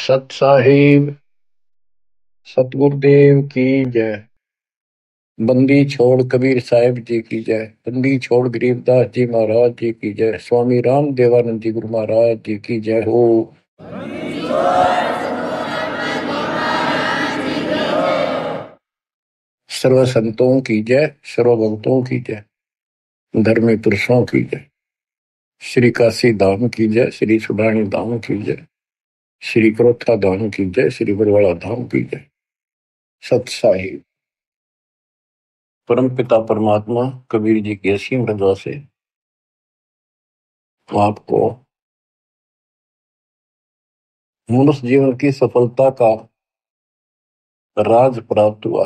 सत साहिब सतगुरुदेव की जय। बंदी छोड़ कबीर साहिब जी की जय। बंदी छोड़ गरीबदास जी महाराज जी की जय। स्वामी राम देवानंद जी गुरु महाराज जी की जय हो। सर्व संतों की जय, सर्व भक्तों की जय, धर्मी पुरुषों की जय। श्री काशी धाम की जय, श्री सुडानी धाम की जय, श्री क्रोथा धाम की जय, श्री बरवाड़ा धाम की जय। सत साहिब परम पिता परमात्मा कबीर जी की असीम रजा से आपको मनुष्य जीवन की सफलता का राज प्राप्त हुआ।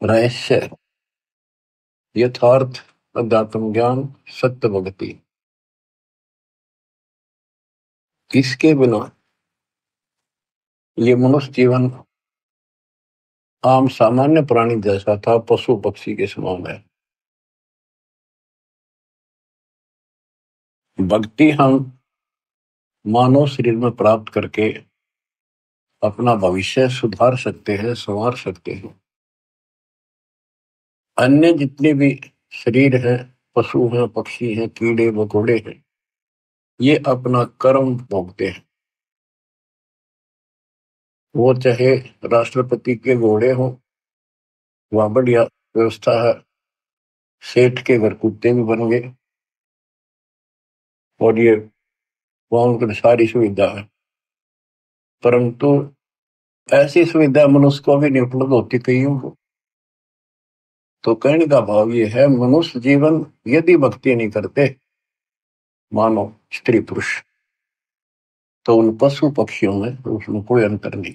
रहस्य, यथार्थ, अध्यात्म ज्ञान, सत्य भक्ति। इसके बिना ये मनुष्य जीवन आम सामान्य प्राणी जैसा था, पशु पक्षी के समान है। भक्ति हम मानव शरीर में प्राप्त करके अपना भविष्य सुधार सकते हैं, संवार सकते हैं। अन्य जितने भी शरीर हैं, पशु हैं, पक्षी हैं, कीड़े मकोड़े हैं, ये अपना कर्म भोगते हैं। वो चाहे राष्ट्रपति के घोड़े हों, वहां बढ़िया व्यवस्था है, सेठ के घर कुत्ते भी बन गए और ये वहां उनकी सारी सुविधा है। परंतु ऐसी सुविधा मनुष्य को भी नहीं उपलब्ध होती कईयों को। तो कहने का भाव ये है, मनुष्य जीवन यदि भक्ति नहीं करते मानो स्त्री पुरुष, तो उन पशु पक्षियों में उसमें कोई अंतर नहीं।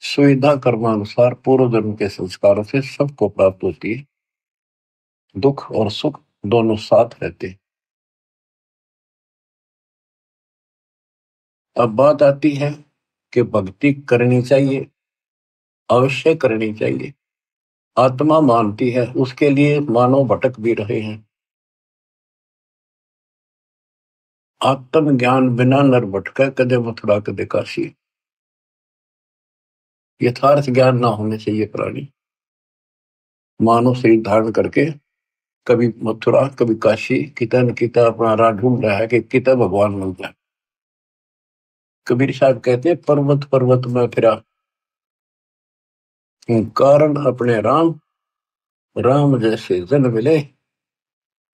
सुविधा कर्मानुसार पूर्व जन्म के संस्कारों से सबको प्राप्त होती है। दुख और सुख दोनों साथ रहते हैं। अब बात आती है कि भक्ति करनी चाहिए, अवश्य करनी चाहिए। आत्मा मानती है, उसके लिए मानव भटक भी रहे हैं। आत्म ज्ञान बिना नर भटका कदे मथुरा कदे काशी। यथार्थ ज्ञान ना होने चाहिए प्राणी। मानव शरीर धारण करके कभी मथुरा कभी काशी, किता न किता अपना राह ढूंढ रहा है कि किता भगवान मिल जाए। कबीर साहब कहते हैं, पर्वत पर्वत में फिरा, कारण अपने राम, राम जैसे जन मिले,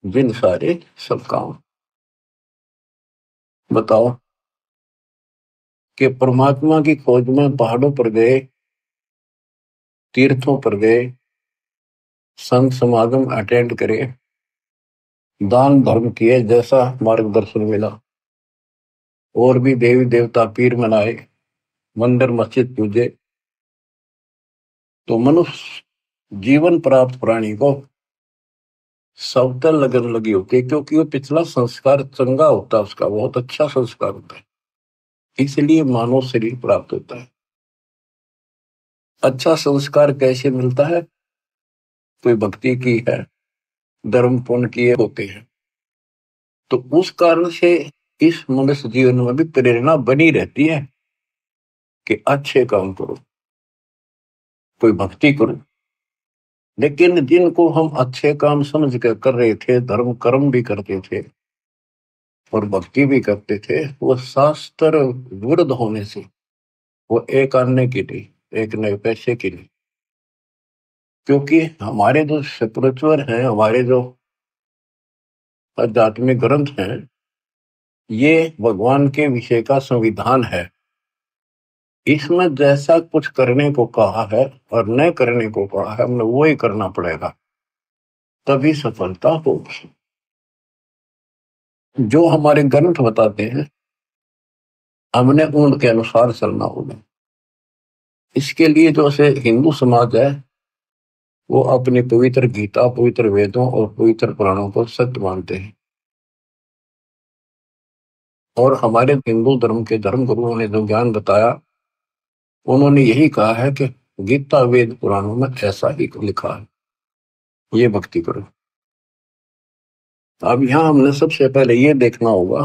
जिन सारे सब काम। बताओ कि परमात्मा की खोज में पहाड़ों पर गए, तीर्थों पर गए, संत समागम अटेंड करे, दान धर्म किए, जैसा मार्गदर्शन मिला, और भी देवी देवता पीर मनाए, मंदिर मस्जिद पूजे, तो मनुष्य जीवन प्राप्त प्राणी को सबतर लगन लगी होती है, क्योंकि वो पिछला संस्कार चंगा होता है, उसका बहुत अच्छा संस्कार होता है, इसलिए मानव शरीर प्राप्त होता है। अच्छा संस्कार कैसे मिलता है? कोई भक्ति की है, धर्म पुण्य किए होते हैं, तो उस कारण से इस मनुष्य जीवन में भी प्रेरणा बनी रहती है कि अच्छे काम करो, कोई भक्ति करो। लेकिन जिनको हम अच्छे काम समझ कर रहे थे, धर्म कर्म भी करते थे और भक्ति भी करते थे, वो शास्त्र विरुद्ध होने से, वो एक आने की नहीं, एक नए पैसे की नहीं। क्योंकि हमारे जो स्पिरिचुअल हैं, हमारे जो आध्यात्मिक ग्रंथ हैं, ये भगवान के विषय का संविधान है। इसमें जैसा कुछ करने को कहा है और न करने को कहा है, हमें वो ही करना पड़ेगा, तभी सफलता होगी। जो हमारे ग्रंथ बताते हैं, हमने उनके अनुसार चलना होगा। इसके लिए जो से हिंदू समाज है, वो अपनी पवित्र गीता, पवित्र वेदों और पवित्र पुराणों को सत्य मानते हैं। और हमारे हिंदू धर्म के धर्म गुरुओं ने जो ज्ञान बताया, उन्होंने यही कहा है कि गीता वेद पुराणों में ऐसा ही लिखा है, ये भक्ति करो। अब यहां हमने सबसे पहले ये देखना होगा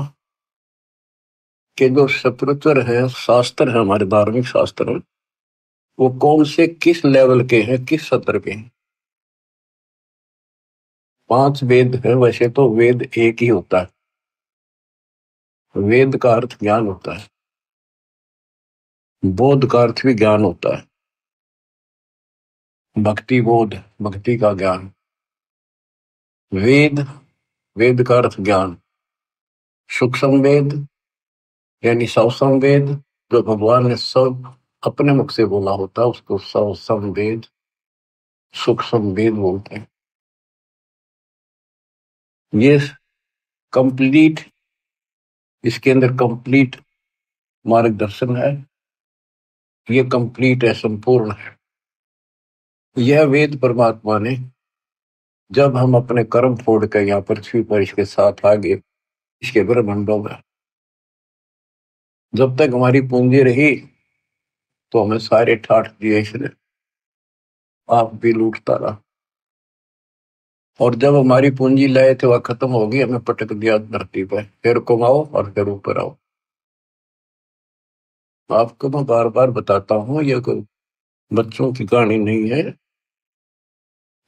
कि जो स्पिरिचुअल है, शास्त्र है, हमारे धार्मिक शास्त्र है, वो कौन से किस लेवल के हैं, किस स्तर के हैं। 5 वेद है, वैसे तो वेद एक ही होता है। वेद का अर्थ ज्ञान होता है, बोध का अर्थ भी ज्ञान होता है। भक्ति बोध, भक्ति का ज्ञान। वेद, वेद का अर्थ ज्ञान। सूक्ष्म वेद यानी सवसम वेद, जो भगवान ने सब अपने मुख से बोला होता है, उसको सवसम वेद, सूक्ष्म वेद बोलते हैं। ये कंप्लीट, इसके अंदर कंप्लीट मार्गदर्शन है, ये कंप्लीट है, संपूर्ण है। यह वेद परमात्मा ने, जब हम अपने कर्म छोड़ कर यहाँ पृथ्वी पर इसके साथ आगे, इसके ब्रह्मांडों में, जब तक हमारी पूंजी रही तो हमें सारे ठाठ दिए इसने, आप भी लूटता रहा। और जब हमारी पूंजी लाए थे वह खत्म हो गई, हमें पटक दिया धरती पर, फिर कमाओ और फिर ऊपर आओ। आपको मैं बार बार बताता हूँ, यह कोई बच्चों की कहानी नहीं है,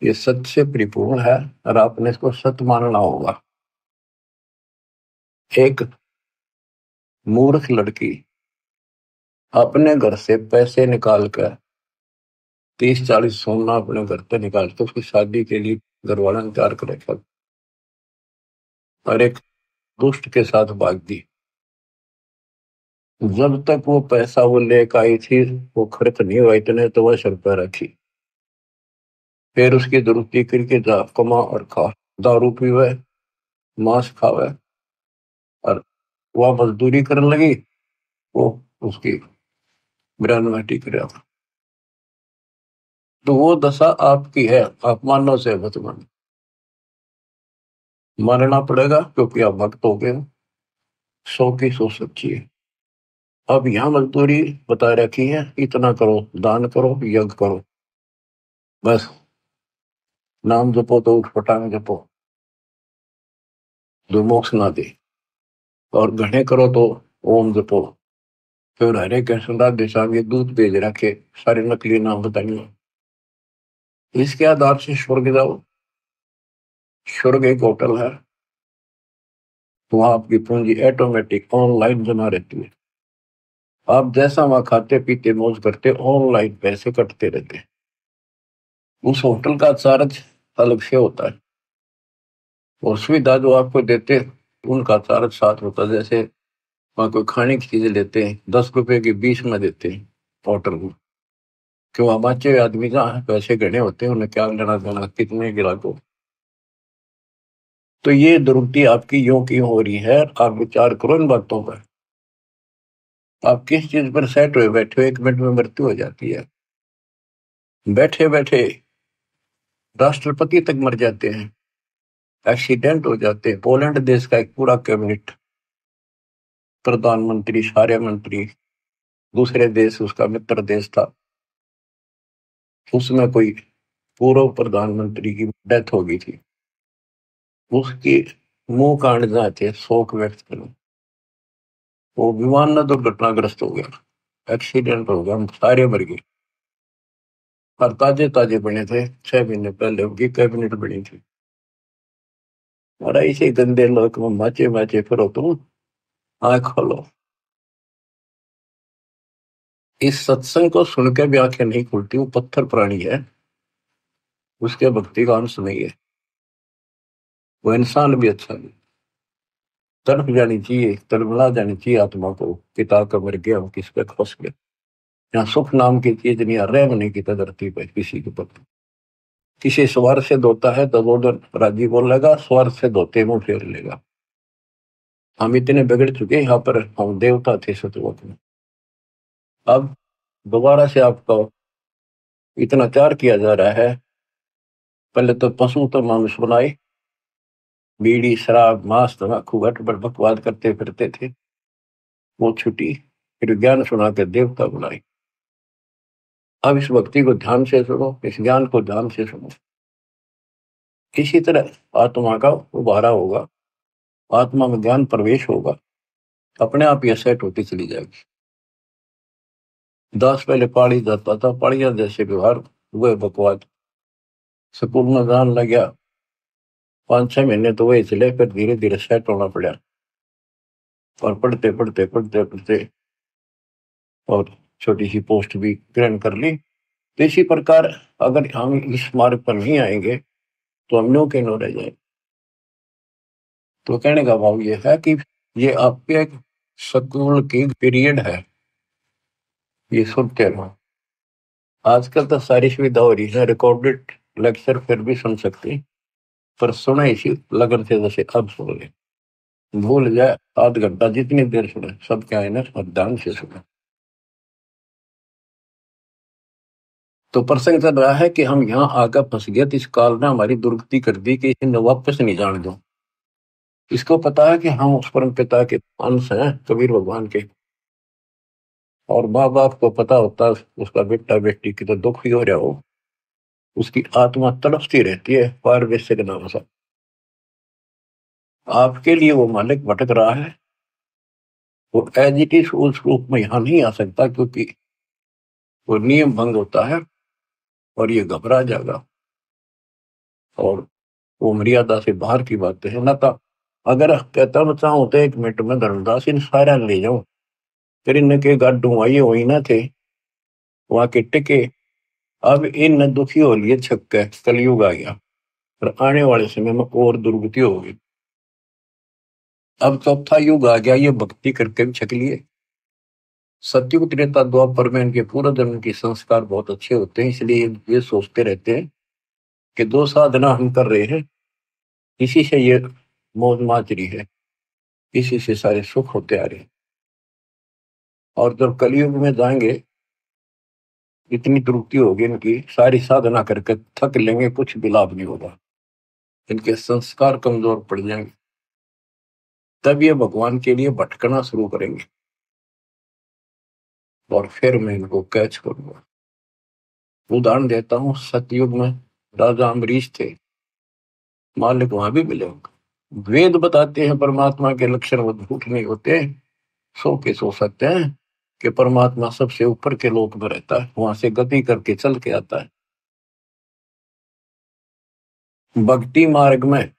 ये सत्य से परिपूर्ण है और आपने इसको सत्य मानना होगा। एक मूर्ख लड़की अपने घर से पैसे निकाल कर 30-40 सोना अपने घर से निकाल के उसकी शादी के लिए घर वाला ने तैयार कर रखा, और एक दुष्ट के साथ भाग दी। जब तक वो पैसा वो लेकर आई थी, वो खर्च नहीं हुआ इतने, तो वह सर पर रखी। फिर उसकी दुरुस्ती करके जा कमा और खा, दारू पीवे, मांस खावे, और वह मजदूरी करने लगी, वो उसकी ग्रेजुएटी कर। तो वो दशा आपकी है, आप मानव से मत मान, मानना पड़ेगा क्योंकि आप भक्त हो गए। 100 की 100 सच्ची है। अब यहाँ मजदूरी बता रखी है, इतना करो, दान करो, यज्ञ करो, बस नाम जपो तो उठपटांग जपो, जो मोक्ष ना दे, और घने करो तो ओम जपो। फिर हरे कृष्ण राधे श्याम ये दूध भेज रखे, सारे नकली नाम बताइए, इसके आधार से स्वर्ग जाओ। स्वर्ग एक होटल है, वहां आपकी पूंजी ऑटोमेटिक ऑनलाइन जमा रहती है। आप जैसा वहां खाते पीते मौज करते, ऑनलाइन पैसे कटते रहते। उस होटल का चार्ज अलग से होता है, और सुविधा जो आपको देते उनका चार्ज साथ होता है। जैसे वहां कोई खाने की चीजें लेते हैं, 10 रुपए की 20 में देते हैं होटल में, क्यों हमारे आदमी जहाँ पैसे गणे होते हैं, उन्हें क्या लेना देना कितने गिराको। तो ये दुर्गति आपकी यूं की हो रही है, आप विचार करो इन बातों पर। आप किस चीज पर सेट हुए बैठे हो, 1 मिनट में मृत्यु हो जाती है। बैठे बैठे राष्ट्रपति तक मर जाते हैं, एक्सीडेंट हो जाते हैं। पोलैंड देश का एक पूरा कैबिनेट, प्रधानमंत्री, सारे मंत्री, दूसरे देश उसका मित्र देश था, उसमें कोई पूर्व प्रधानमंत्री की डेथ हो गई थी। उसकी मुंह कांड जाते शोक व्यक्त करो, वो विमान न दुर्घटनाग्रस्त हो गया, एक्सीडेंट हो गया, हम सारे मर गए। और ताजे ताजे बने थे, 6 महीने पहले उनकी कैबिनेट बनी थी। और ऐसे गंदे लोग में माचे माचे फिरो तुम, आंख खोलो। इस सत्संग को सुनकर भी आंखें नहीं खुलती, वो पत्थर प्राणी है, उसके भक्ति का अंश नहीं है, वो इंसान भी अच्छा नहीं। तड़प जानी चाहिए, तड़पला जानी चाहिए आत्मा को, पिता का मर गया हम किस पे फंस गए। यहाँ सुख नाम की चीज नहीं, रैम नहीं की धरती पर किसी के प्रति। किसी स्वर से धोता है तो वो राजी बोलेगा, स्वर से धोते मुंह फेर लेगा। हम इतने बिगड़ चुके, यहाँ पर हम देवता थे सतलोक में, अब दोबारा से आपको इतना प्यार किया जा रहा है। पहले तो पशु तो मनुष्य बनाए, बीड़ी शराब मांस तम्बाकू गटबड़ बकवाद करते फिरते थे, वो छुट्टी, फिर ज्ञान सुना के देवता बुलाए। अब इस भक्ति को ध्यान से सुनो, इस ज्ञान को ध्यान से सुनो। इसी तरह आत्मा का उबारा होगा, आत्मा में ज्ञान प्रवेश होगा, अपने आप ये सेट होती चली जाएगी। दास पहले पाड़ी जाता था, पाड़िया जैसे व्यवहार हुए बकवाद। स्कूल में जान लग गया, 5-6 महीने तो वही चले, फिर धीरे धीरे सेट होना पड़ा। और पढ़ते पढ़ते पढ़ते पढ़ते और छोटी सी पोस्ट भी ग्रहण कर ली। तो इसी प्रकार अगर हम इस मार्ग पर नहीं आएंगे तो हम नो के नो रह जाएंगे। तो कहने का भाव ये है कि ये आपके एक स्कूल की पीरियड है, ये सुनते रहो। आजकल तो सारी सुविधा हो रही है, रिकॉर्डेड लेक्चर फिर भी सुन सकते हैं, पर सुना इसी लगन से जैसे अब सुन ले। भूल जाए आध घंटा जितनी देर सुने, सब क्या है ना, और ध्यान से सुने। तो प्रसंग चल रहा है कि हम यहाँ आकर फंस गए, तो इस काल ने हमारी दुर्गति कर दी कि इन्हें वापस नहीं जाने दो। इसको पता है कि हम उस परम पिता के अंश हैं, कबीर भगवान के। और माँ बाप को पता होता उसका बेटा बेटी की तो दुख ही हो रहा हो, उसकी आत्मा तड़पती रहती है पार वैसे के नाम से। आपके लिए वो मालिक भटक रहा है, वो एज इट इज उस रूप में यहाँ नहीं आ सकता, क्योंकि वो नियम भंग होता है और ये घबरा जाएगा। और वो मर्यादा से बाहर की बातें है ना। तो अगर कहता बच्चा होते 1 मिनट में धर्मदास इन सारा ले जाऊं, फिर इनके गाड्डू आई हुई ना थे वहां के टिके। अब इन दुखी हो लिए छक्के, कलयुग आ गया और आने वाले समय में और दुर्गति होगी। अब चौथा युग आ गया, ये भक्ति करके भी छक लिए। सतयुग त्रेता द्वापर में इनके पूर्व जन्म के संस्कार बहुत अच्छे होते हैं, इसलिए ये सोचते रहते हैं कि दो साधना हम कर रहे हैं, इसी से ये मौज माच रही है, इसी से सारे सुख होते आ रहे हैं। और जब कलयुग में जाएंगे, इतनी त्रुटि होगी इनकी, सारी साधना करके थक लेंगे, कुछ भी लाभ नहीं होगा, इनके संस्कार कमजोर पड़ जाएंगे। तब ये भगवान के लिए भटकना शुरू करेंगे और फिर मैं इनको कैच करूंगा। उदाहरण देता हूं, सतयुग में राजा अम्बरीश थे, मालिक वहां भी मिले होंगे। वेद बताते हैं परमात्मा के लक्षण वो झूठ नहीं होते, सो के सो सकते हैं कि परमात्मा सबसे ऊपर के लोक में रहता है, वहां से गति करके चल के आता है। भक्ति मार्ग में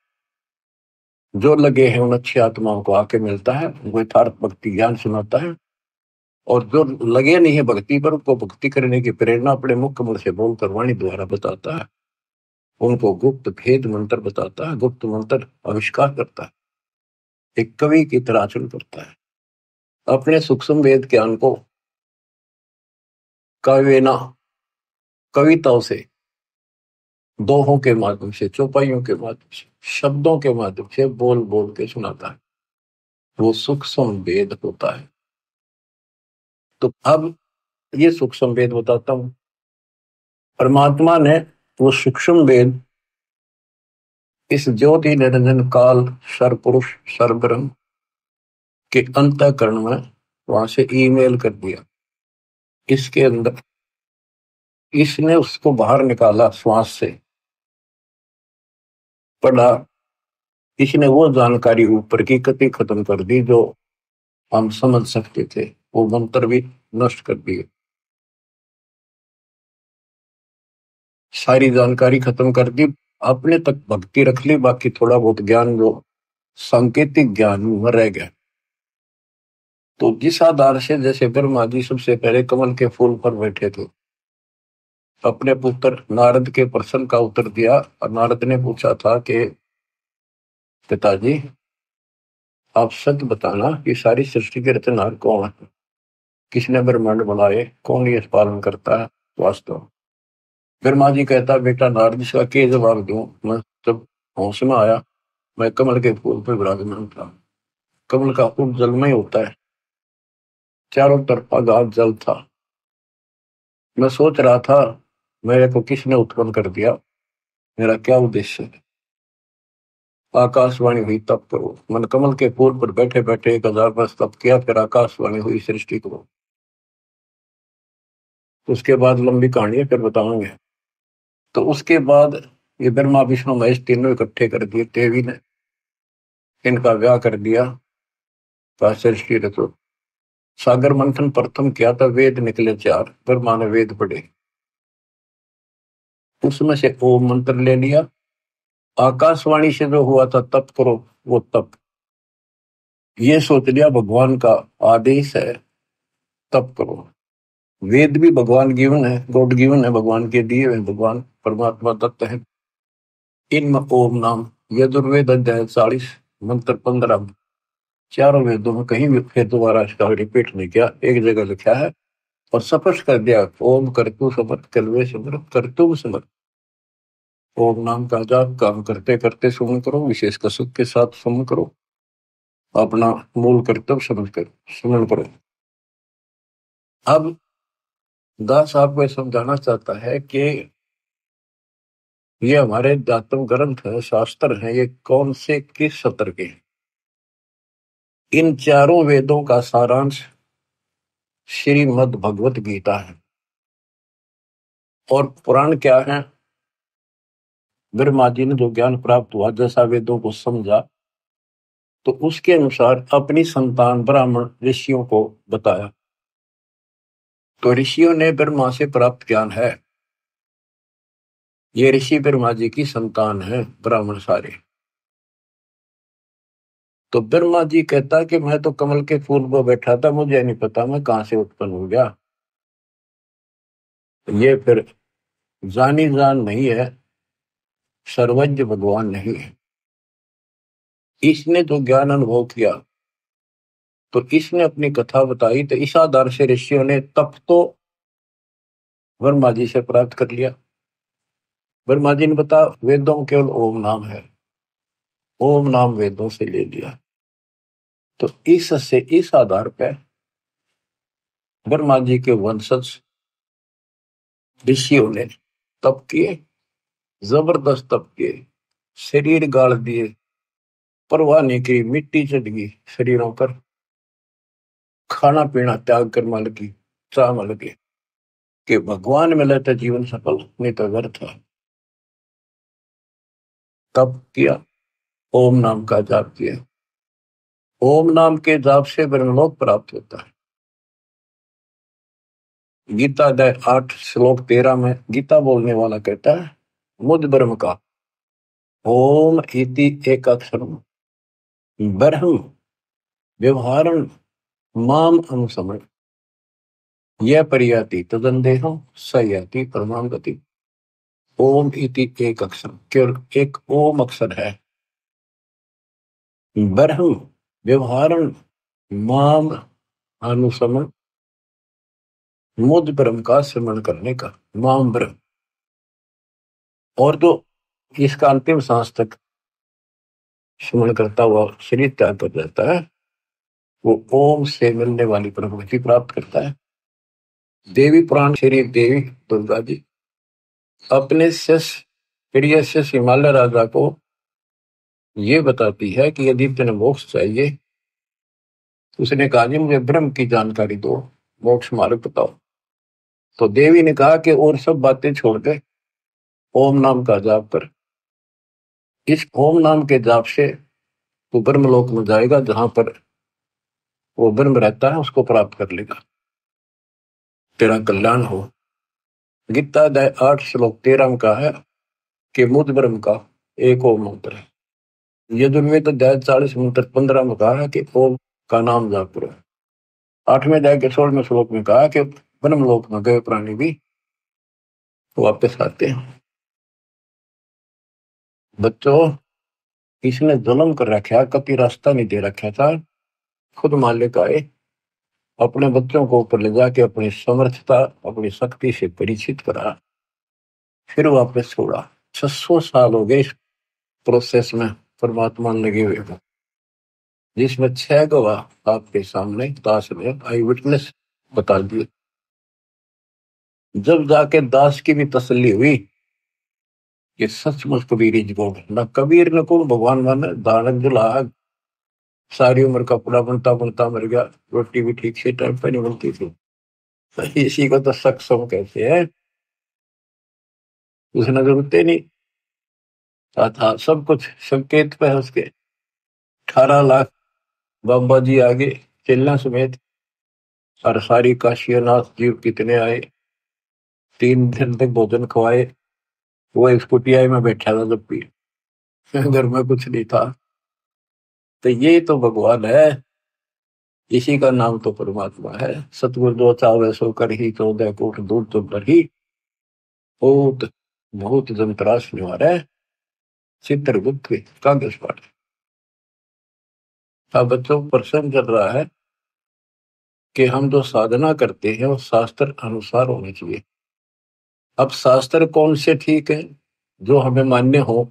जो लगे हैं उन अच्छी आत्माओं को आके मिलता है, वो यथार्थ भक्ति ज्ञान सुनाता है। और जो लगे नहीं है भक्ति पर, उनको भक्ति करने की प्रेरणा अपने मुख्य मुख से बोलकर वाणी द्वारा बताता है, उनको गुप्त भेद मंत्र बताता है, गुप्त मंत्र आविष्कार करता है, एक कवि की तरह आचरण करता है। अपने सूक्ष्म वेद ज्ञान को काव्यना, कविताओं से, दोहों के माध्यम से, चौपाइयों के माध्यम से, शब्दों के माध्यम से बोल बोल के सुनाता है, वो सूक्ष्म वेद होता है। तो अब ये सूक्ष्म वेद बताता हूं, परमात्मा ने वो सूक्ष्म वेद इस ज्योति निरंजन काल सर्वपुरुष सर्वब्रह्म के अंतःकरण में वहां से ईमेल कर दिया। इसके अंदर इसने उसको बाहर निकाला, श्वास से पढ़ा, इसने वो जानकारी ऊपर की कति खत्म कर दी जो हम समझ सकते थे, वो मंत्र भी नष्ट कर दिए, सारी जानकारी खत्म कर दी, अपने तक भक्ति रख ली, बाकी थोड़ा बहुत ज्ञान जो सांकेतिक ज्ञान में रह गया। तो जिस आधार से, जैसे ब्रह्मा जी सबसे पहले कमल के फूल पर बैठे थे, अपने पुत्र नारद के प्रश्न का उत्तर दिया, और नारद ने पूछा था कि पिताजी आप सच बताना कि सारी सृष्टि के रचनहार कौन है, किसने ब्रह्मांड बनाए, कौन ये पालन करता है वास्तव। ब्रह्मा जी कहता, बेटा नारद इसका क्या जवाब दूं, मैं जब होश में आया मैं कमल के फूल पर विराजमान था। कमल का फूल जल में ही होता है, चारों तरफ अगाध जल था। मैं सोच रहा था मेरे को किसने उत्पन्न कर दिया, मेरा क्या उद्देश्य है। आकाशवाणी हुई तप करो, मन कमल के फूल पर बैठे बैठे 1000 वर्ष तप किया, फिर आकाशवाणी हुई सृष्टि को। उसके बाद लंबी कहानी है, फिर बताऊंगे। तो उसके बाद ये ब्रह्मा विष्णु महेश तीनों इकट्ठे कर दिए, देवी ने इनका ब्याह कर दिया। पास ऋषि रचो। सागर मंथन प्रथम किया था, वेद निकले 4, ब्रह्मा ने वेद पढ़े, उसमें से ओम मंत्र ले लिया। आकाशवाणी से जो हुआ था तप करो, वो तप, ये सोच लिया भगवान का आदेश है, तप करो। वेद भी भगवान गिवन है, गॉड गिवन है, भगवान के दिए हुए, भगवान परमात्मा दत्त है। इनमें ओम नाम, यजुर्वेद अध्याय 40 मंत्र 15, चारों वेदों में कहीं भी फिर दोबारा इसका रिपीट नहीं किया, एक जगह लिखा है और स्पष्ट कर दिया, ओम करतु समर्थ कलवे समर्थ कर्तुम समर्थ। ओम नाम का जाप काम करते करते सुमन करो, विशेष कसक के साथ सुमन करो, अपना मूल कर्तव्य समझ कर सुमन करो। अब दास आपको समझाना चाहता है कि ये हमारे दातव ग्रंथ है, शास्त्र है, ये कौन से किस सत्र के? इन चारों वेदों का सारांश श्रीमद् भगवत गीता है। और पुराण क्या है? ब्रह्मा जी ने जो ज्ञान प्राप्त हुआ, जैसा वेदों को समझा, तो उसके अनुसार अपनी संतान ब्राह्मण ऋषियों को बताया। तो ऋषियों ने ब्रह्मा से प्राप्त ज्ञान है, ये ऋषि ब्रह्मा जी की संतान है ब्राह्मण सारे। तो ब्रह्मा जी कहता कि मैं तो कमल के फूल पर बैठा था, मुझे नहीं पता मैं कहां से उत्पन्न हो गया। ये फिर जानी जान नहीं है, सर्वज्ञ भगवान नहीं है। इसने जो ज्ञान अनुभव किया, तो इसने अपनी कथा बताई, तो इस आधार से ऋषियों ने तप तो ब्रह्मा जी से प्राप्त कर लिया। ब्रह्मा जी ने बता, वेदों में केवल ओम नाम है, ओम नाम वेदों से ले लिया। तो इस आधार पर ब्रह्मा जी के वंशज ऋषियों ने तप किए, जबरदस्त तप किए, शरीर गाड़ दिए, परवाह नहीं की, मिट्टी चढ़ गई शरीरों पर, खाना पीना त्याग कर मन की चाह मन लगे कि भगवान मिले तो जीवन सफल, नहीं तो व्यर्थ है। तप किया, ओम नाम का जाप किया। ओम नाम के जाप से ब्रह्मलोक प्राप्त होता है। गीता अध्याय 8 श्लोक 13 में गीता बोलने वाला कहता है, मुझ ब्रह्म का ओम इति एक अक्षर ब्रह्म व्यवहारं माम अनुसमण यह परियाति तदंदेहम स याति परमाम गति। ओम इति एक अक्षर, केवल एक ओम अक्षर है, ब्रह्म व्यवहारं माम अनुसमण, मुझ ब्रह्म का स्मरण करने का, माम ब्रह्म। और जो इसका अंतिम सांस तक स्मरण करता हुआ शरीर त्याग कर जाता है, वो ओम से मिलने वाली प्रगति प्राप्त करता है। देवी पुराण शरीर देवी दुर्गा जी अपने शिष्य प्रिय शिष्य हिमालय राजा को ये बताती है कि यदि तुम्हें मोक्ष चाहिए, उसने कहा जी मुझे ब्रह्म की जानकारी दो, मोक्ष मार्ग बताओ। तो देवी ने कहा कि और सब बातें छोड़ के ओम नाम का जाप कर। इस ओम नाम के जाप से तू ब्रह्मलोक में जाएगा, जहां पर वो ब्रह्म रहता है उसको प्राप्त कर लेगा, तेरा कल्याण हो। गीता अध्याय 8 श्लोक 13 में कहा है कि मुझ ब्रह्म का एक ओम मंत्र है। यजुर्वेद अध्याय 40 मंत्र 15 में कहा है कि ओम का नाम जाप करो। 8वें अध्याय के 16वें श्लोक में कहा कि ब्रह्मलोक में गए प्राणी भी वापस आते हैं। बच्चों, इसने जुल्म कर रखा, कभी रास्ता नहीं दे रखा था, खुद मालिक आए, अपने बच्चों को ऊपर ले जाके अपनी समर्थता अपनी शक्ति से परिचित करा, फिर वापस छोड़ा। 600 साल हो गए इस प्रोसेस में परमात्मा लगे हुए हैं, जिसमें 6 गवाह आपके सामने दास ने आई विटनेस बता दिए। जब जाके दास की भी तसल्ली हुई कि सचमुच कबीर ही को न कबीर न को भगवान माने, दानक दुल्हा सारी उम्र कपड़ा बनता बनता मर गया, रोटी भी ठीक से टाइम पर नहीं बनती थी, इसी को तो सक्षम कहते हैं। उसने जरूरत ही नहीं था, सब कुछ संकेत पे है उसके। 18 लाख बाबा जी आगे चेला समेत, और सारी काशीनाथ जी कितने आए, 3 दिन तक भोजन खवाए। वो एक कुटिया में बैठा था जब भी, घर में कुछ नहीं था। तो ये तो भगवान है, इसी का नाम तो परमात्मा है। सतगुरु दो चावे सो कर ही, 14 कोट दूर तो पर ही, बहुत बहुत जंतराश निवार है, चित्रगुप्त कागज पाठ। अब बच्चों को प्रश्न चल रहा है कि हम जो साधना करते हैं वो शास्त्र अनुसार होनी चाहिए। अब शास्त्र कौन से ठीक है? जो हमें मान्य हो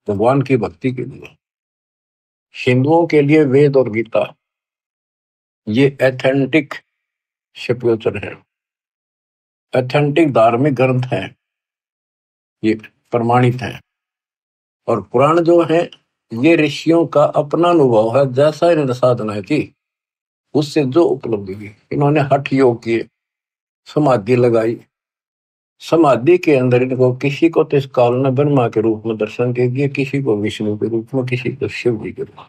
भगवान की भक्ति के लिए। हिंदुओं के लिए वेद और गीता ये एथेंटिक शिवचर है, एथेंटिक धार्मिक ग्रंथ है, ये प्रमाणित है। और पुराण जो है ये ऋषियों का अपना अनुभव है, जैसा इन्होंने साधना की उससे जो उपलब्धि हुई। इन्होंने हठ योग किए, समाधि लगाई, समाधि के अंदर इनको किसी को तो इस काल ने ब्रह्मा के रूप में दर्शन दे दिए, किसी को विष्णु के रूप में, किसी को शिव जी के रूप में।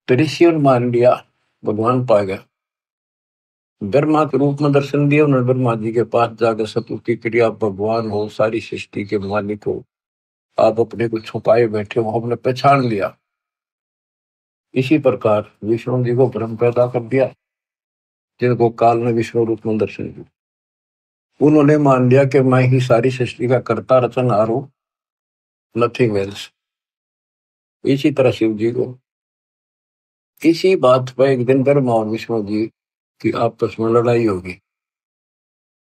तो ऋषियों ने मान लिया भगवान पा गया, ब्रह्मा के रूप में दर्शन दिया उन्होंने। ब्रह्मा जी के पास जाकर स्तुति करी, आप भगवान हो, सारी सृष्टि के मालिक हो, आप अपने को छुपाए बैठे हो, हमने पहचान लिया। इसी प्रकार विष्णु जी को ब्रह्म पैदा कर दिया, जिनको काल ने विष्णु रूप में दर्शन दिया। उन्होंने मान लिया कि मैं ही सारी सृष्टि का कर्ता रचनहार हूं, नथिंग एल्स। इसी तरह शिव जी को, इसी बात पर एक दिन ब्रह्मा और विष्णु जी की आपस में लड़ाई होगी।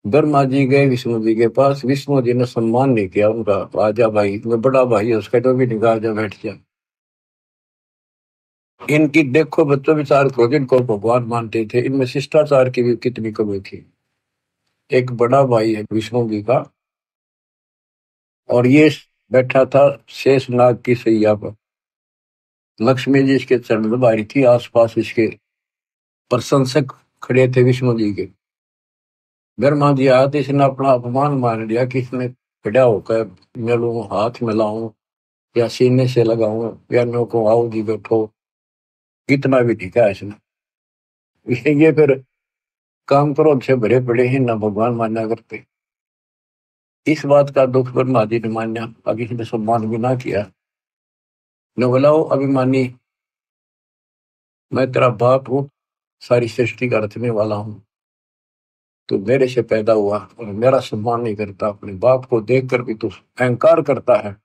ब्रह्मा जी गए विष्णु जी के पास, विष्णु जी ने सम्मान नहीं किया उनका, आजा भाई, मैं बड़ा भाई है उसका, तो भी नहीं कहा आजा बैठ जा। इनकी देखो बच्चों विचार करो, जिनको भगवान मानते थे इनमें शिष्टाचार की भी कितनी कमी थी। एक बड़ा भाई है विष्णु जी का, और ये बैठा था शेष नाग की सैया पर। लक्ष्मी जी इसके चरण में बारी थी, आसपास इसके प्रशंसक खड़े थे विष्णु जी के। ब्रह्मा जी आया तो इसने अपना अपमान मान लिया कि इसने खड़ा होकर मिलूं, हाथ मिलाऊं या सीने से लगाऊं या नो को आओ जी बैठो, कितना भी ठीक है इसने। ये फिर काम करो अच्छे भरे पड़े हैं ना, भगवान मान्या करते। इस बात का दुख ब्रह्मा जी ने मान्या, अब इसने सम्मान भी ना किया। न बोला वो अभिमानी, मैं तेरा बाप हूं, सारी सृष्टि का रचने वाला हूं, तू मेरे से पैदा हुआ और मेरा सम्मान नहीं करता, अपने बाप को देखकर भी तू अहंकार करता है,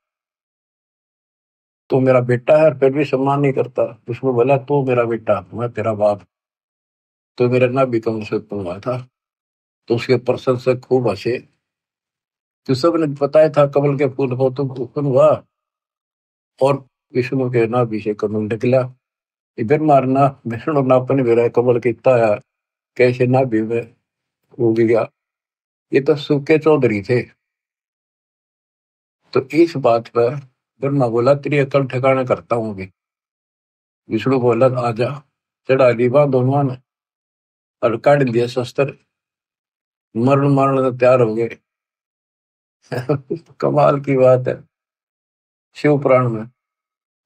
तू मेरा बेटा है और फिर भी सम्मान नहीं करता। उसमें बोला तू मेरा बेटा, मैं तेरा बाप, तो मेरा ना भी कम से हुआ था। तो उसके प्रशंसक खूब हंसे। तो सबने बताया था कमल के फूल को तुम उत्पन्न हुआ, और विष्णु के नाभि से कमल निकला। इधर मारना विष्णु नापन भी रहा कमल कितना है, कैसे नाभि में उग गया। ये तो सूखे चौधरी थे। तो इस बात पर ब्रह्मा बोला तेरी अकल ठिकाना करता हूँ अभी। विष्णु बोला आजा, चढ़ा ली बात दोनों ने और काट दिया शस्त्र, मरण मरण तैयार हो गए। कमाल की बात है, शिव पुराण में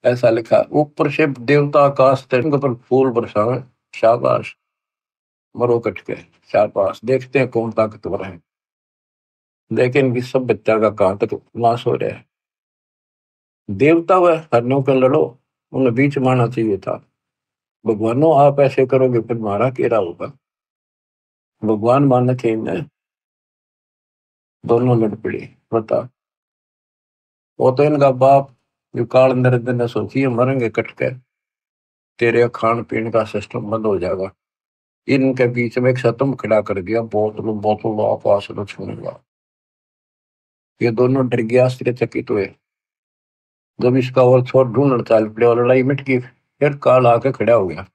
ऐसा लिखा, ऊपर से देवता आकाश तिरंग पर फूल बरसावे, शाबाश, मरो कट के, शाबाश, देखते हैं कौन ताकतवर है। लेकिन इस सब बच्चा का कहां तक नाश हो रहा है। देवता व हरणों का लड़ो, उन्हें बीच मारना चाहिए था। भगवानों आप ऐसे करोगे फिर मारा केरा होगा। भगवान मानना चाहिए, दोनों लड़ पड़े। बता, वो तो इनका बाप जो काल नरेंद्र ने सोची है मरेंगे कट के, तेरे खान पीने का सिस्टम बंद हो जाएगा। इनके बीच में एक सतम खड़ा कर दिया, बोतलों आपास छूने लगा। ये दोनों डर गया, आश्चर्यचकित हुए। जब इसका और छोर ढूंढ चाल पड़े और लड़ाई मिट गई, फिर काल आके खड़ा हो गया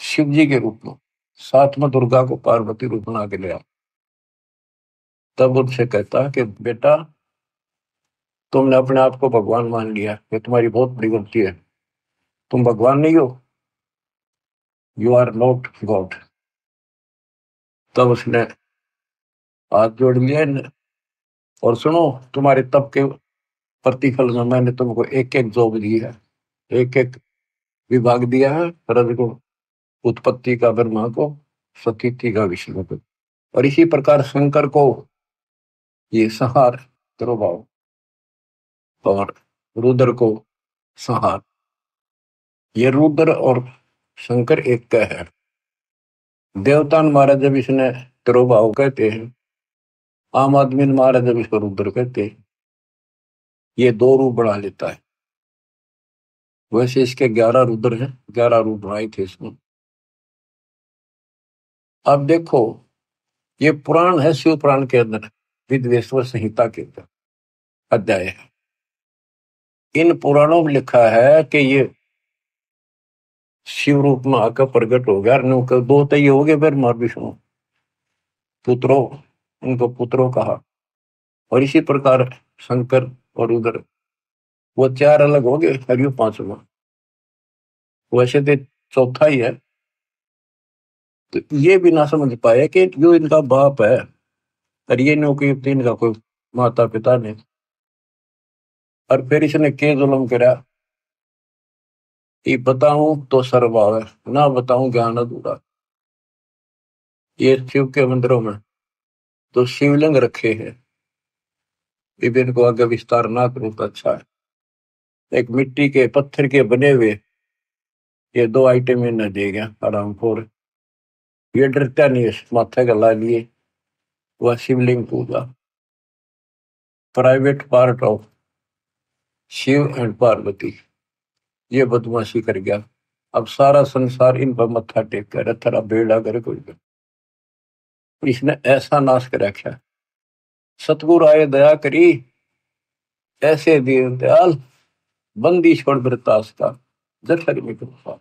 शिव जी के रूप में, साथ में दुर्गा को पार्वती रूप बना के लिया। तब उनसे कहता कि बेटा तुमने अपने आप को भगवान मान लिया, ये तुम्हारी बहुत बड़ी गलती है, तुम भगवान नहीं हो, यू आर नॉट गॉड। तब उसने हाथ जोड़ लिया और सुनो, तुम्हारे तप के प्रतिफल में मैंने तुमको एक एक जोग दी है, एक एक विभाग दिया है, रजगुण उत्पत्ति का ब्रह्मा को, स्थिति का विष्णु को। और इसी प्रकार शंकर को ये संहार तिरुभाव, और रुद्र को संहार। ये रुद्र और शंकर एक का है। देवता ने महाराज जब इसने तिरुभाव कहते हैं, आम आदमी ने महाराज जब इसको रुद्र कहते हैं। ये दो रूप बना लेता है। वैसे इसके 11 रुद्र हैं, 11 रूप बनाए थे इसमें। अब देखो, ये पुराण है, शिव पुराण के अंदर विद्वेश्वर संहिता के अंदर अध्याय है। इन पुराणों में लिखा है कि ये शिव रूप में आकर प्रकट हो गया। दो तो ये हो गए, ब्रह्मा विष्णु पुत्रों, उनको पुत्रों कहा। और इसी प्रकार शंकर और रुद्र, वो 4 अलग हो गए, हरियो 5वां। वैसे तो चौथा ही है। तो ये भी ना समझ पाए कि जो इनका बाप है, और ये नौकरी इनका कोई माता पिता ने। और फिर इसने के जुल्म करा, ये बताऊं तो सर्वभाव है, ना बताऊं ज्ञान अधूरा। ये शिव के मंदिरों में तो शिवलिंग रखे हैं, विभिन्न को आगे विस्तार ना करूं तो अच्छा है। एक मिट्टी के पत्थर के बने हुए ये 2 आइटम इन्हें दे गया आराम खोर। ये डरता नहीं है, माथे का ला लिए वह शिवलिंग पूजा। Private part of Shiv and Parvati, ये बदमाशी कर गया। अब सारा संसार इन पर मत्था टेक कर थरा बेड़ा करे कोई कर। इसने ऐसा नाश कर रखा। सतगुरु आए दया करी, ऐसे दीन दयाल बंदी छोड़ बरतास का जठर में कृपा।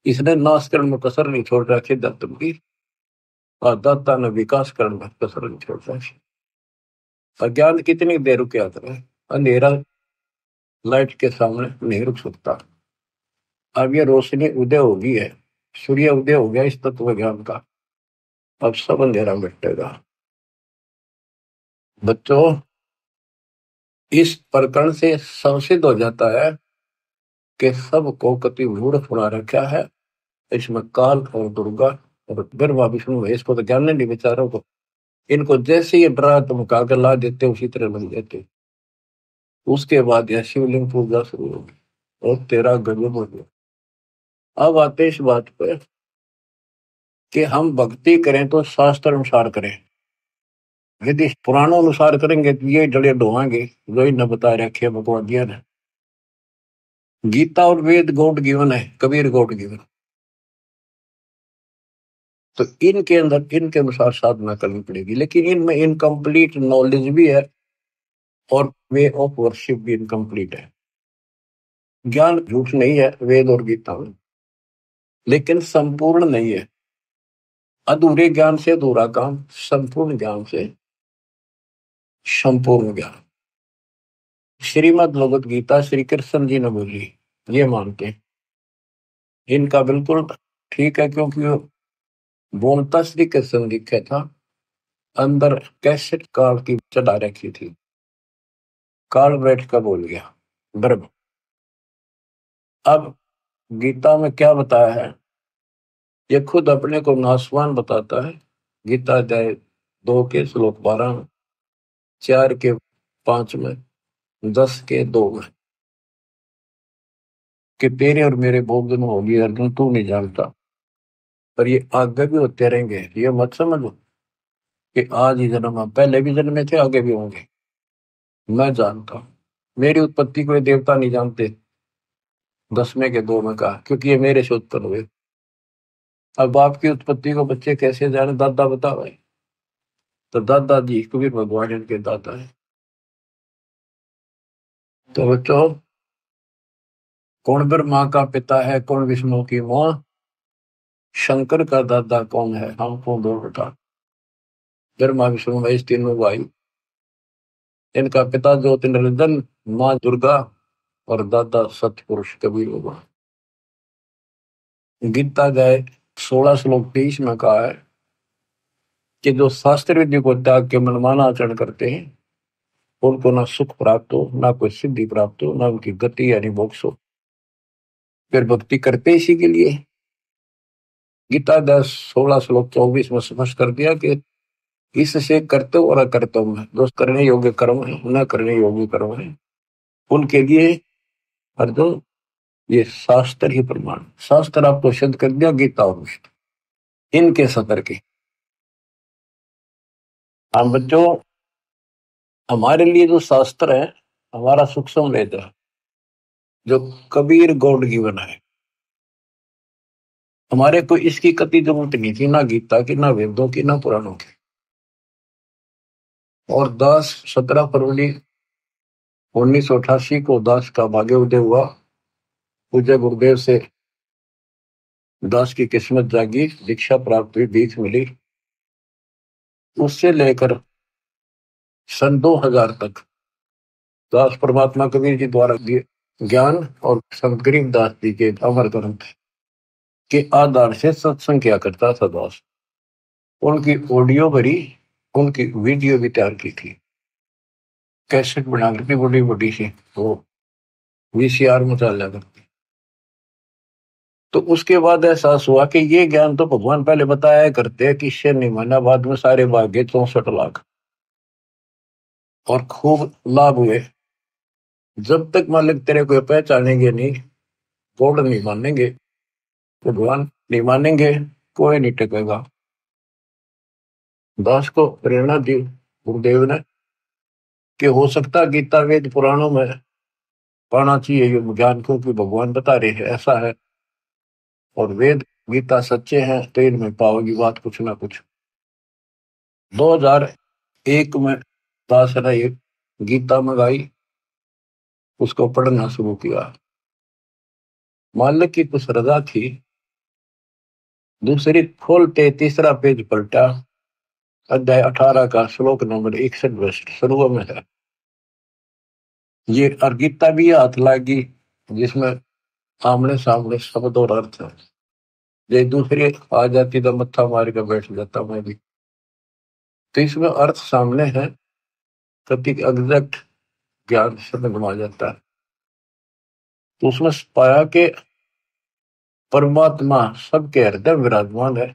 इसने नाश करने में कसर नहीं छोड़ रखी दत्तम की, और दाता ने विकास करने में कसर नहीं छोड़ रखी। अज्ञान कितनी देर रुक आता है, अंधेरा लाइट के सामने नहीं रुक सकता। अब ये रोशनी उदय होगी है, सूर्य उदय हो गया इस तत्व ज्ञान का। अब सब अंधेरा मिटेगा। बच्चों, इस प्रकरण से संसिद्ध हो जाता है कि सबको कति मूर्ख बना रखा है। इसमें काल और दुर्गा और ब्रह्मा विष्णु है, इसको तो ज्ञान नहीं बेचारों को। इनको जैसे ये डरा धमका कर ला देते उसी तरह बन जाते। उसके बाद यह शिवलिंग पूजा शुरू होगी और तेरा गजब हो गया। अब आते इस बात पर कि हम भक्ति करें तो शास्त्र अनुसार करें। यदि पुराणों अनुसार करेंगे तो ये जड़े ढोएंगे जो इन्हें बता रखे भगवादिया ने। गीता और वेद गॉड गिवन है, कबीर गॉड गिवन। तो इनके अंदर इनके अनुसार साधना करनी पड़ेगी, लेकिन इनमें इनकम्प्लीट नॉलेज भी है और वे ऑफ वर्शिप भी इनकम्प्लीट है। ज्ञान झूठ नहीं है वेद और गीता में, लेकिन संपूर्ण नहीं है। अधूरे ज्ञान से अधूरा काम, संपूर्ण ज्ञान से संपूर्ण ज्ञान। श्रीमद् भगवत गीता श्री कृष्ण जी ने बोली, ये मानते हैं। इनका बिल्कुल ठीक है, क्योंकि वो बोलता श्री कृष्ण लिखा था, अंदर कैसेट काल की चढ़ा रखी थी। काल बैठ कर बोल गया ब्रह्म। अब गीता में क्या बताया है, ये खुद अपने को नासवान बताता है। गीता अध्याय 2 के श्लोक 12 में, 4 के 5 में, 10 के 2 में, कि तेरे और मेरे बहुत दिन होगी अर्जुन, तू नहीं जानता। पर ये आगे भी होते रहेंगे, ये मत समझो कि आज ही जन्म है, पहले भी जन्मे थे, आगे भी होंगे। मैं जानता हूं, मेरी उत्पत्ति कोई देवता नहीं जानते। 10वें के 2 में कहा, क्योंकि ये मेरे से उत्पन्न हुए। अब बाप की उत्पत्ति को बच्चे कैसे जाने, दादा बता भाई। तो दादा जी कबीर भगवान इनके दादा है। तो बच्चों, कौन ब्रह्मा का पिता है, कौन विष्णु की मां, शंकर का दादा कौन है, हमको दो बता। ब्रह्मा विष्णु महेश तीनों भाई। इनका पिता ज्योतिर्नंदन, मां दुर्गा और दादा सतपुरुष कबीर भगवान। गीता गए 16 श्लोक 23 में कहा है कि जो शास्त्र विधि को त्याग के मनमाना आचरण करते हैं, उनको ना सुख प्राप्त हो, ना कोई सिद्धि प्राप्त हो, ना उनकी गति यानी मोक्ष हो। फिर भक्ति करते इसी के लिए। गीता 10-16 श्लोक 24 में स्पष्ट कर दिया कि इससे करते और अकर्तव्य में जो करने योग्य कर्म है, न करने योग्य कर्म है, उनके लिए अर्जुन ये शास्त्र ही प्रमाण। शास्त्र आपको सिद्ध कर दिया, गीता और विष्णु इनके सतर के। हम बच्चों, हमारे लिए जो शास्त्र है हमारा सूक्ष्म वेद है, जो कबीर गॉड गिवन है। हमारे को इसकी कति जरूरत नहीं थी, ना गीता की, ना वेदों की, ना पुराणों की। और 17 फरवरी 1988 को दास का भाग्योदय हुआ। पूज्य गुरुदेव से दास की किस्मत जागी, दीक्षा प्राप्त हुई, भीख मिली। उससे लेकर सन 2000 तक दास परमात्मा कबीर जी द्वारा दिए ज्ञान और संत गरीबदास जी के अमर ग्रंथ के आधार से सत्संग किया करता था दास। उनकी ऑडियो भरी, उनकी वीडियो भी तैयार की थी, कैसेट बना करके बड़ी बड़ी सी, वो वीसीआर में चल करती। तो उसके बाद एहसास हुआ कि ये ज्ञान तो भगवान पहले बताया करते कि इससे नहीं माना, बाद में सारे भाग्य 64 लाख और खूब लाभ हुए। जब तक मालिक तेरे को पहचानेंगे नहीं, गॉड नहीं मानेंगे, भगवान नहीं मानेंगे, कोई नहीं टिकेगा। दास को प्रेरणा दी गुरुदेव ने कि हो सकता गीता वेद पुराणों में पाना चाहिए ये ज्ञान को, कि भगवान बता रहे हैं ऐसा है, और वेद गीता सच्चे हैं तो इनमें पाओगी बात कुछ ना कुछ। 2001 में दास ने ये गीता मंगाई, उसको पढ़ना शुरू किया। मालिक की कुछ रजा थी, दूसरी खोलते तीसरा पेज पलटा, अध्याय 18 का श्लोक नंबर 61 शुरू में है ये। और गीता भी हाथ लागी जिसमें आमने सामने शब्द और अर्थ है। ये दूसरी आ जाती तो मत्था मार कर बैठ जाता मैं भी। तो इसमें अर्थ सामने है, कति एग्जैक्ट ज्ञान समझ में आ जाता है। तो उसमें पाया कि परमात्मा सबके हृदय विराजमान है,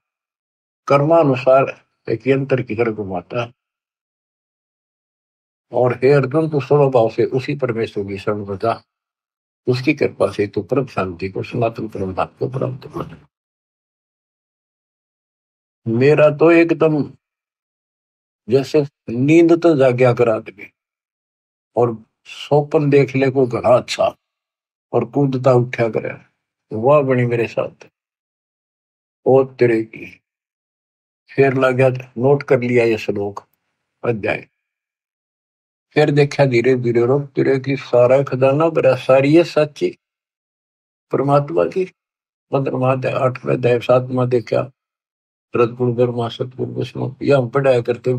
कर्मानुसार एक यंत्र की तरह घुमाता है। और हे अर्जुन, तो स्वभाव से उसी परमेश्वर की शरण में जा, उसकी कृपा से तो परम शांति को, सनातन परम धाम को प्राप्त कर। मेरा तो एकदम जैसे नींद तो जाग्या करा आदमी और सोपन देख ले को घना अच्छा और कूदता उठा करे, वह बनी मेरे साथ। ओ तेरे की फिर लग गया, नोट कर लिया ये श्लोक अध्याय। फिर देखा धीरे धीरे रोक तेरे की सारा खजाना बड़ा सारी है सच्ची परमात्मा की। 15वां अध्याय 8वें अध्याय 7वां देखा, रजगुण ब्रह्मा सतगुण विष्णु, यह हम पढ़ाया करते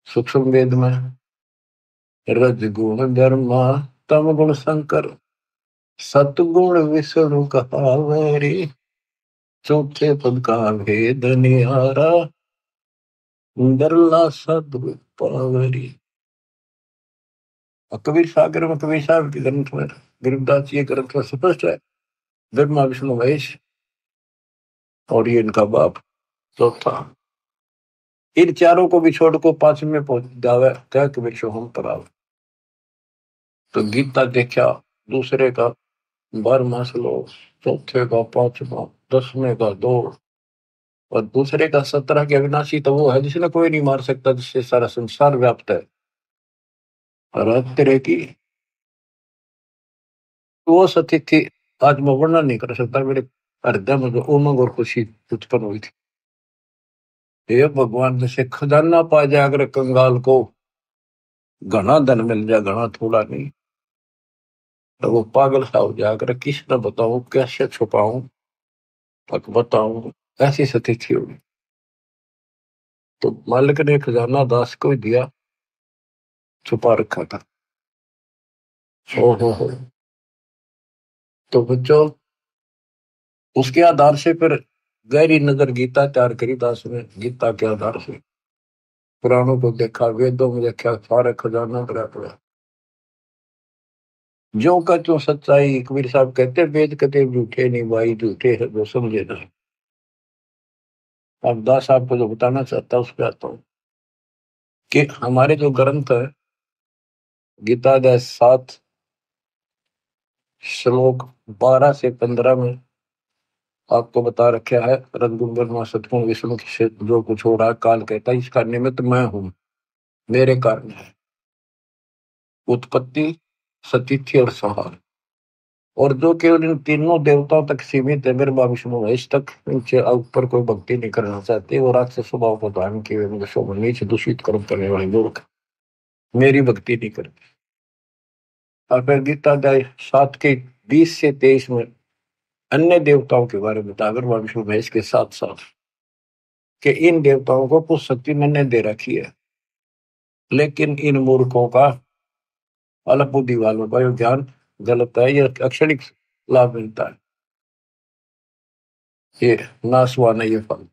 सूक्ष्म वेद में। रजगुण ब्रह्मा तम गुण शंकर, सतगुण विष्णु कहावरी, चौथे पद का भेद निहारा, दरला सदगुण पावरी। कबीर सागर में, कबीर साहब के ग्रंथ में, गरीबदास जी के ग्रंथ में स्पष्ट है, ब्रह्मा विष्णु महेश और ये इनका बाप चौथा। इन चारों को भी छोड़ को पांचवें में पहुंच जावे, कह के विश्व हम पर। तो गीता देखा दूसरे का 12वां श्लोक, चौथे का 5वां, 10वें का 2, और दूसरे का 17 के अविनाशी तो वो है जिसने कोई नहीं मार सकता, जिससे सारा संसार व्याप्त है। और तेरे की वो सतिथि आज मैं वर्णन नहीं कर सकता, मेरे हृदय में जो उमंग और खुशी उत्पन्न हुई थी। हे भगवान, जैसे खजाना पा जाए अगर कंगाल को, घना धन मिल जाए, घना थोड़ा नहीं, तो वो पागल सा हो जाए अगर किस न बताऊं, कैसे छुपाऊं, तक बताऊं, ऐसी स्थिति होगी। तो मालिक ने खजाना दास को ही दिया, छुपा रखा था। हो। तो बच्चों, उसके आधार से फिर गहरी नजर गीता तैयार करी दास ने। गीता के आधार से पुराणों को देखा, वेदों में देखा, सारे खजाना भरा पड़ा। जो का त्यों सच्चाई, कबीर साहब कहते हैं, वेद कते झूठे नहीं भाई, झूठे है जो समझे ना। अब दास आपको जो बताना चाहता हूं उस पर आता हूँ कि हमारे जो ग्रंथ है, गीता अध्याय 7 श्लोक 12 से 15 में आपको बता रखा है, रघुबर सतगुण विष्णु से जो कुछ हो रहा है, काल कहता है इसका निमित्त मैं हूं, मेरे कारण है उत्पत्ति, सतिथि और संहार। और जो केवल इन तीनों देवताओं तक सीमित है, ब्रह्मा विष्णु महेश तक, इनसे ऊपर कोई भक्ति नहीं करना चाहते, वो राक्षस स्वभाव को धारण किए नीचे दूषित कर्म करने वाले लोग मेरी भक्ति नहीं करते। और फिर गीता अध्याय 7 के 20 से 23 में अन्य देवताओं के बारे में बता, ब्रह्मा विष्णु महेश के साथ साथ कि इन देवताओं को कुछ शक्ति मैंने दे रखी है, लेकिन इन मूर्खों का, अल्प बुद्धि वालों का ये ज्ञान गलत है, ये अक्षणिक लाभ मिलता है, ये नाशवान है ये फल।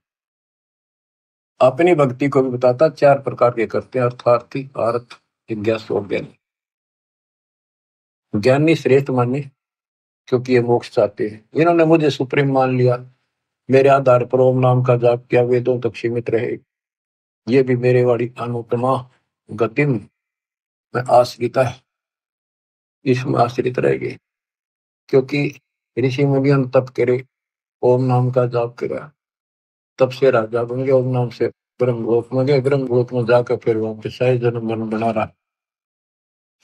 अपनी भक्ति को भी बताता, 4 प्रकार के करते हैं, अर्थार्थी, आर्थ, जिज्ञासु और ज्ञानी। ज्ञानी श्रेष्ठ माने क्योंकि ये मोक्ष चाहते हैं, इन्होंने मुझे सुप्रीम मान लिया, मेरे आधार पर ओम नाम का जाप किया, वेदों तक सीमित रहे, ये भी मेरे वाली अनुपमा गति में आश्रित है, इसमें आश्रित रहेगी। क्योंकि ऋषि मुनियों तप करे, ओम नाम का जाप करा, तब से राजा बन गए, ओम नाम से ब्रह्मलोक में गए, ब्रह्मलोक में जाकर फिर वहां पे शाही जन्म मन बना रहा।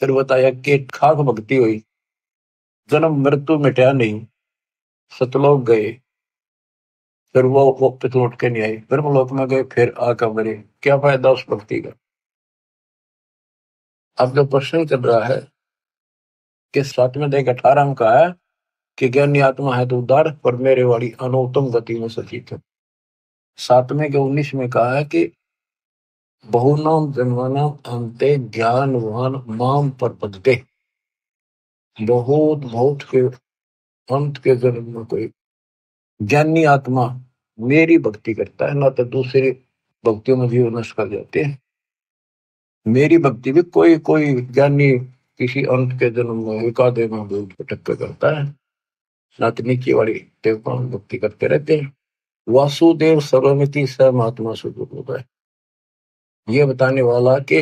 फिर बताया कि खाक भक्ति हुई, जन्म मृत्यु मिटाया नहीं, सतलोक गए, फिर वो वापस लौट के नहीं आए, ब्रह्मलोक में गए, फिर आकर मरे, क्या फायदा उस भक्ति का। अब जो प्रश्न चल रहा है कि 7 में 18 में कहा है कि ज्ञानी आत्मा है तो उदार, पर मेरे वाली अनोत्तम गति में सचित है। 7 में 19 में कहा है कि बहुनाम जन्मानाम अंते ज्ञानवान माम प्रपद्यते, बहुत बहुत के अंत के जन्म में कोई ज्ञानी आत्मा मेरी भक्ति करता है, ना तो दूसरी भक्तियों में जीवन नष्ट कर जाते हैं। मेरी भक्ति भी कोई कोई ज्ञानी किसी अंत के जन्म में एकादे में भटक कर करता है, ना तो नीचे वाली देवताओं में भक्ति करते रहते हैं। वासुदेव सर्वमिति स महात्मा स्वरूप होता है, ये बताने वाला कि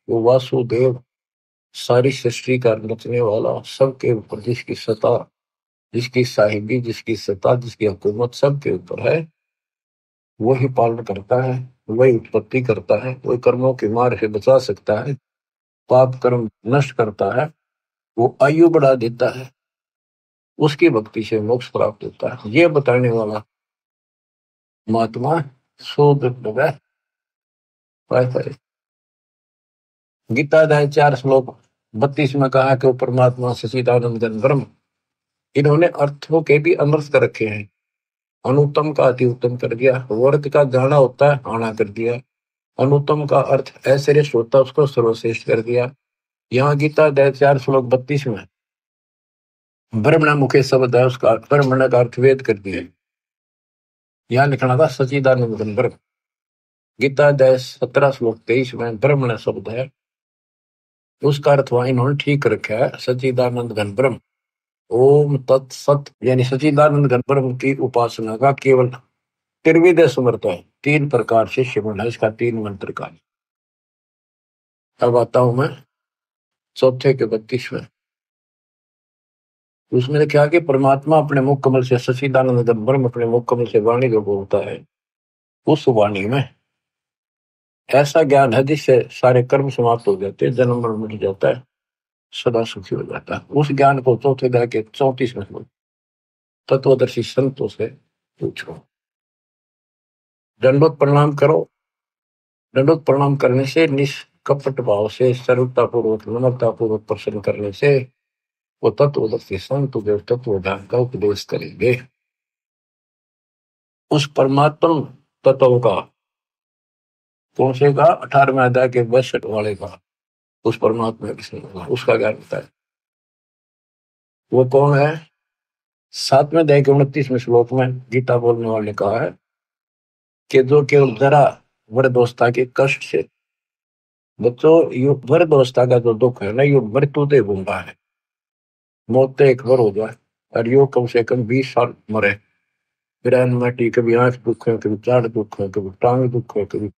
वो वासुदेव सारी सृष्टि का रचने वाला, सबके ऊपर जिसकी सत्ता, जिसकी साहिबी, जिसकी सत्ता, जिसकी हुकूमत सबके ऊपर है, वही पालन करता है, वही उत्पत्ति करता है, वही कर्मों की मार से बचा सकता है, पाप कर्म नष्ट करता है, वो आयु बढ़ा देता है, उसकी भक्ति से मोक्ष प्राप्त होता है, ये बताने वाला महात्मा शोध गीता अध्याय 4 श्लोक 32 में कहा कि वो परमात्मा सच्चिदानंद घन ब्रह्म। इन्होंने अर्थों के भी अमृत कर रखे हैं, अनुत्तम का अति उत्तम कर दिया, वर्ग का जाना होता है आना कर दिया, अनुत्तम का अर्थ अश्रेष्ठ होता है उसको सर्वश्रेष्ठ कर दिया। यहाँ गीता अध्याय 4 श्लोक 32 में ब्रह्मण मुखे शब्द है, उसका ब्रह्मण का अर्थ वेद कर दिया, यहाँ लिखना था सच्चिदानंद घन ब्रह्म। गीता अध्याय 17 श्लोक 23 में ब्रह्मण शब्द है, उसका अर्थ वहां इन्होंने ठीक रखा है, सच्चिदानंद घन ब्रह्म। ओम तत्सत यानी सच्चिदानंद घन ब्रह्म की उपासना का केवल त्रिविध समर्थ है, 3 प्रकार से शिवन है इसका, 3 मंत्र का। अब आता हूं मैं चौथे के 32 में। उसमें लिखा कि परमात्मा अपने मुख कमल से, सच्चिदानंद घन ब्रह्म अपने मुख कमल से वाणी जो बोलता है, उस वाणी में ऐसा ज्ञान है जिससे सारे कर्म समाप्त हो जाते हैं, जन्म मरण मिट जाता है, सदा सुखी हो जाता है। उस ज्ञान को चौथे अध्याय के 34 में तत्वदर्शी संतों से पूछो। दंडोत प्रणाम करो, दंडोत प्रणाम करने से, निष्कपट भाव से, सरलता पूर्वक, नम्रता पूर्वक प्रसन्न करने से वो तत्वदर्शी संत जो तत्व ज्ञान का उपदेश करेंगे। उस परमात्म तत्व का, कौन से का, 18 अध्याय के 62 वाले का, उस परमात्मा उसका ज्ञान होता है। वो कौन है? 7 अध्याय के 29 श्लोक में गीता बोलने वाले ने कहा है कि जो केवल जरा वृद्धावस्था के कष्ट से, बच्चों वृद्धावस्था का जो दुख है ना, ये मृत्यु से भूंगा है, मौत तो एक बार हो जाए, और यो कम से कम 20 साल मरे। ग्रैंड कभी आंख दुख है, कभी चार दुख है, कभी टांग दुख है, कभी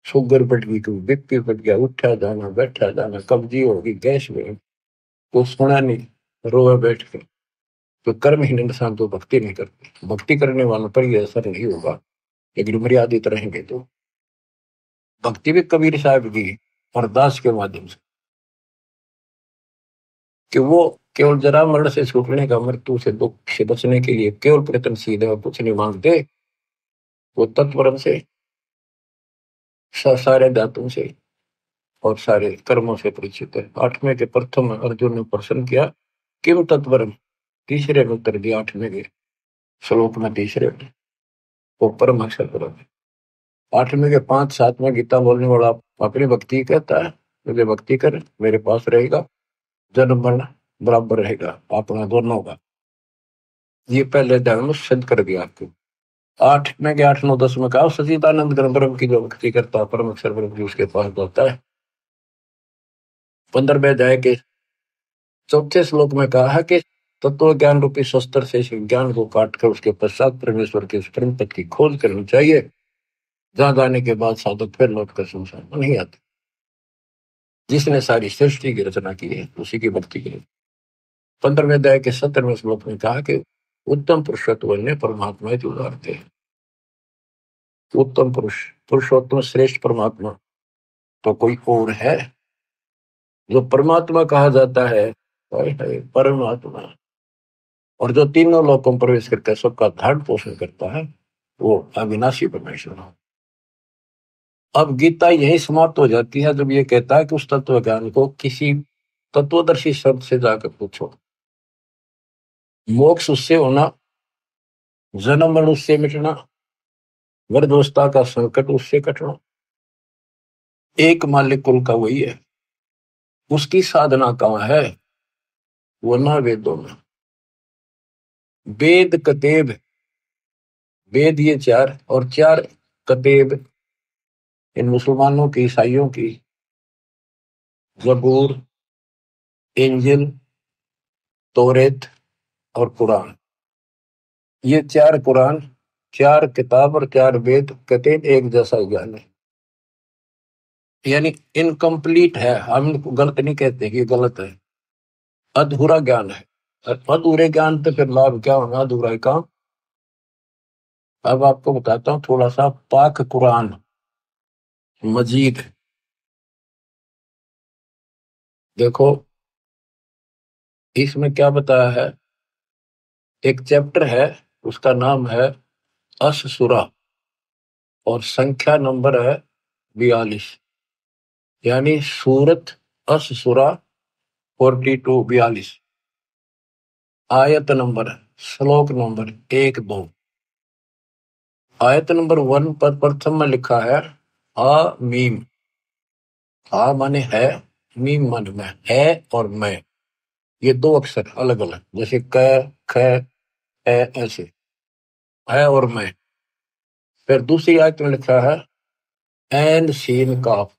शुगर बढ़ गई, कभी बीपी बढ़ गया, उठा जाना बैठा जाना, कब्जी होगी, गैस में को सुना नहीं, रोए बैठ के। तो कर्महीन इंसान तो भक्ति नहीं करते, भक्ति करने वालों पर यह असर नहीं होगा, लेकिन मर्यादित रहेंगे तो। भक्ति भी कबीर साहब की अरदास के माध्यम से, कि वो केवल जरा मरण से छूटने का, मृत्यु से दुख से बचने के लिए केवल प्रयत्नशील है और कुछ नहीं मांगते। वो तत्परम से, सारे धातुओं से और सारे कर्मों से परिचित है। आठवें के प्रथम अर्जुन ने प्रश्न किया, किम तत्परम, तीसरे में उत्तर दिया, आठवें के श्लोक में तीसरे में, वो परम अक्षर परम है। आठवें के 5-7 में गीता बोलने वाला अपनी भक्ति कहता है, मुझे भक्ति कर मेरे पास रहेगा, जन्म मरण बराबर रहेगा अपना दोनों का। ये पहले अध्याय में सिद्ध कर दिया आपको। 8 में के 8, 9, 10 में कहा, सचिदानंद ब्रह्म की जो भक्ति करता है परम अक्षर ब्रह्म की उसके पास होता है। 15वें अध्याय के चौथे श्लोक में कहा है कि तत्व ज्ञान रूपी शस्त्र से इस ज्ञान को काटकर उसके पश्चात परमेश्वर के परम पद की खोज करनी चाहिए, जहां जाने के बाद साधक फिर लौट कर संसार में नहीं आते। जिसने सारी सृष्टि की रचना की है उसी की भक्ति की। 15वें अध्याय के 17वें श्लोक में कहा कि उत्तम पुरुषत्व ने परमात्मा ही उदारते हैं। उत्तम पुरुष, पुरुषोत्तम श्रेष्ठ परमात्मा तो कोई और है? जो परमात्मा कहा जाता है परमात्मा, और जो तीनों लोकों में प्रवेश करके सबका धारण पोषण करता है, वो अविनाशी परमेश्वर है। अब गीता यही समाप्त हो जाती है जब ये कहता है कि उस तत्व ज्ञान को किसी तत्वदर्शी शब्द से जाकर पूछो। मोक्ष उससे होना, जन्म मरण उससे मिटना, गर्भावस्था का संकट उससे कटना, एक मालिक कुल का वही है। उसकी साधना कहाँ है? वो ना वेदों में। वेद कतेब, वेद ये 4 और 4 कतेब इन मुसलमानों की, ईसाइयों की, जबूर, इंजिल, तौरेत और कुरान। ये 4 कुरान, 4 किताब और 4 वेद कतेब एक जैसा ज्ञान है, यानी इनकम्प्लीट है। हम इनको गलत नहीं कहते कि गलत है, अधूरा ज्ञान है। अधूरे ज्ञान तो फिर लाभ क्या होगा, अधूरा ही काम। अब आपको बताता हूँ थोड़ा सा पाक कुरान मजीद। देखो इसमें क्या बताया है, एक चैप्टर है उसका नाम है अश-सूरा और संख्या नंबर है 42, यानी सूरत अश-सूरा 42, आयत नंबर, श्लोक नंबर 1-2। आयत नंबर 1 पर प्रथम में लिखा है आ मीम। आ माने है, मीम माने मैं, है और मैं, ये 2 अक्षर अलग अलग, जैसे क, ख, ए, ऐसे है और मैं। फिर दूसरी आयत में लिखा है एन सीन काफ।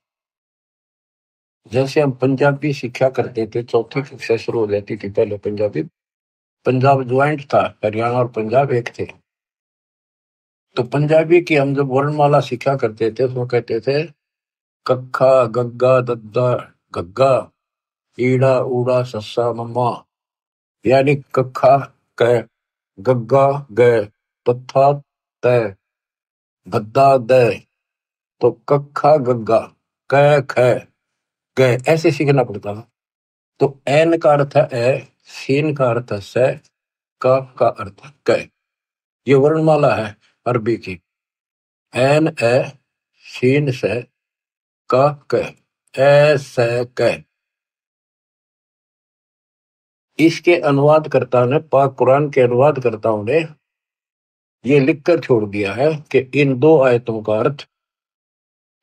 जैसे हम पंजाबी सीखा करते थे, चौथी कक्षा शुरू हो जाती थी पहले पंजाबी, पंजाब ज्वाइंट था, हरियाणा और पंजाब एक थे। तो पंजाबी की हम जब वर्णमाला सीखा करते थे तो कहते थे कक्खा गग्गा दद्दा गग्गा, ईड़ा ऊड़ा सस्सा मम्मा, यानी कक्खा क, गग्गा ग, तथा तय, गद्दा द। तो कक्खा गग्गा, क ख ग, ऐसे सीखना पड़ता था। तो एन का अर्थ है ए, सीन का अर्थ है से, का अर्थ है क। ये वर्णमाला है अरबी की, एन ए, सीन से, का क, ए से क। इसके अनुवादकर्ता ने, पाक कुरान के अनुवादकर्ताओं ने ये लिखकर छोड़ दिया है कि इन 2 आयतों का अर्थ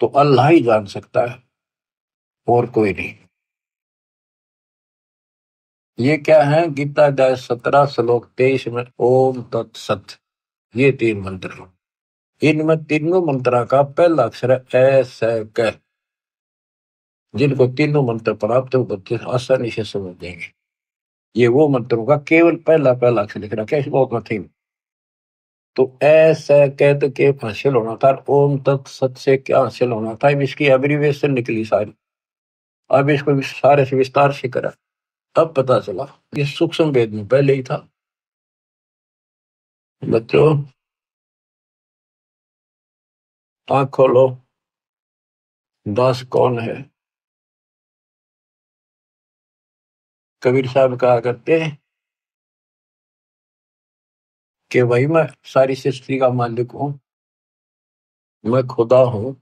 तो अल्लाह ही जान सकता है और कोई नहीं। ये क्या है, गीता अध्याय 17 श्लोक 23 में ओम तत्सत, ये 3 मंत्र हैं। इनमें तीनों मंत्रा का पहला अक्षर है ए से क। जिनको तीनों मंत्र प्राप्त है वो बच्चे आसानी से समझ देंगे। ये वो मंत्रों का केवल पहला पहला अक्षर लिख रखा है, इस बहुत नथिंग। तो ऐसा कहते के हासिल होना था, ओम तत्सत से क्या हासिल होना था, अब इसकी एब्रीविएशन निकली सारी। अब इसको सारे से विस्तार से करा, अब पता चला ये सूक्ष्म वेद में पहले ही था। बच्चों आंख खोलो, दास कौन है? कबीर साहब कहा करते हैं कि वही मैं सारी सृष्टि का मालिक हूं, मैं खुदा हूं,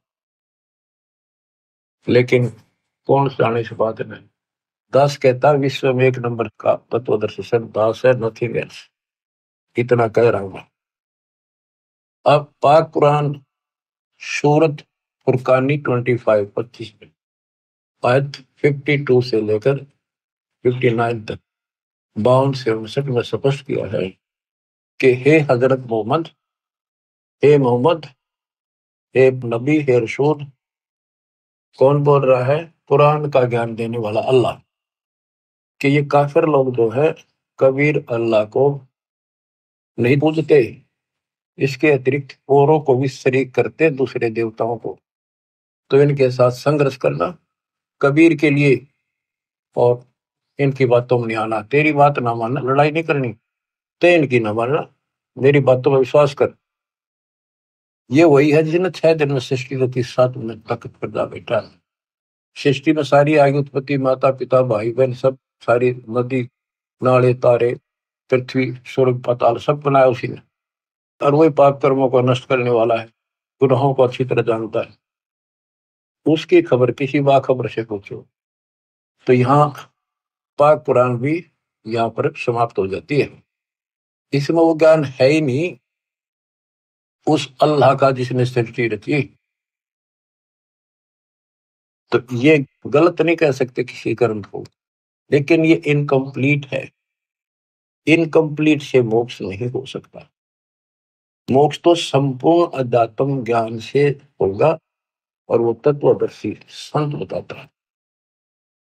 लेकिन कौन जाने से बात नहीं। दास कहता विश्व में एक नंबर का तत्वदर्शी संत दास है, नथिंग एल्स। इतना कह रहा हूं मैं। अब पाक कुरान सूरत फुरकानी 25 में आयत 52 से लेकर 59 तक 52 से 59 में स्पष्ट किया है कि हे हजरत मोहम्मद, हे मोहम्मद, हे नबी, हे रसूल। कौन बोल रहा है? कुरान का ज्ञान देने वाला अल्लाह। कि ये काफिर लोग जो है कबीर अल्लाह को नहीं पूजते, इसके अतिरिक्त औरों को भी शरीक करते, दूसरे देवताओं को। तो इनके साथ संघर्ष करना कबीर के लिए, और इनकी बातों में नहीं आना। तेरी बात ना मानना, लड़ाई नहीं करनी, ते इनकी ना मानना, मेरी बातों में विश्वास कर। ये वही है जिसने 6 दिन में सृष्टि रची, 7 दिन तक पैदा बैठा। सृष्टि में सारी आगे उत्पत्ति, माता पिता भाई बहन सब, सारी नदी नाले तारे पृथ्वी स्वर्ग पाताल सब बनाया उसी ने। और वही पाप कर्मों को नष्ट करने वाला है, गुनाहों को अच्छी तरह जानता है। उसकी खबर किसी बाखबर से पूछो। तो यहाँ पाक कुरान भी यहाँ पर समाप्त हो जाती है। इसमें वो ज्ञान है ही नहीं उस अल्लाह का जिसने सृष्टि रची। तो ये गलत नहीं कह सकते किसी ग्रंथ को, लेकिन ये इनकम्प्लीट है। इनकम्प्लीट से मोक्ष नहीं हो सकता। मोक्ष तो संपूर्ण अध्यात्म ज्ञान से होगा, और वो तत्वदर्शी संत बताता है।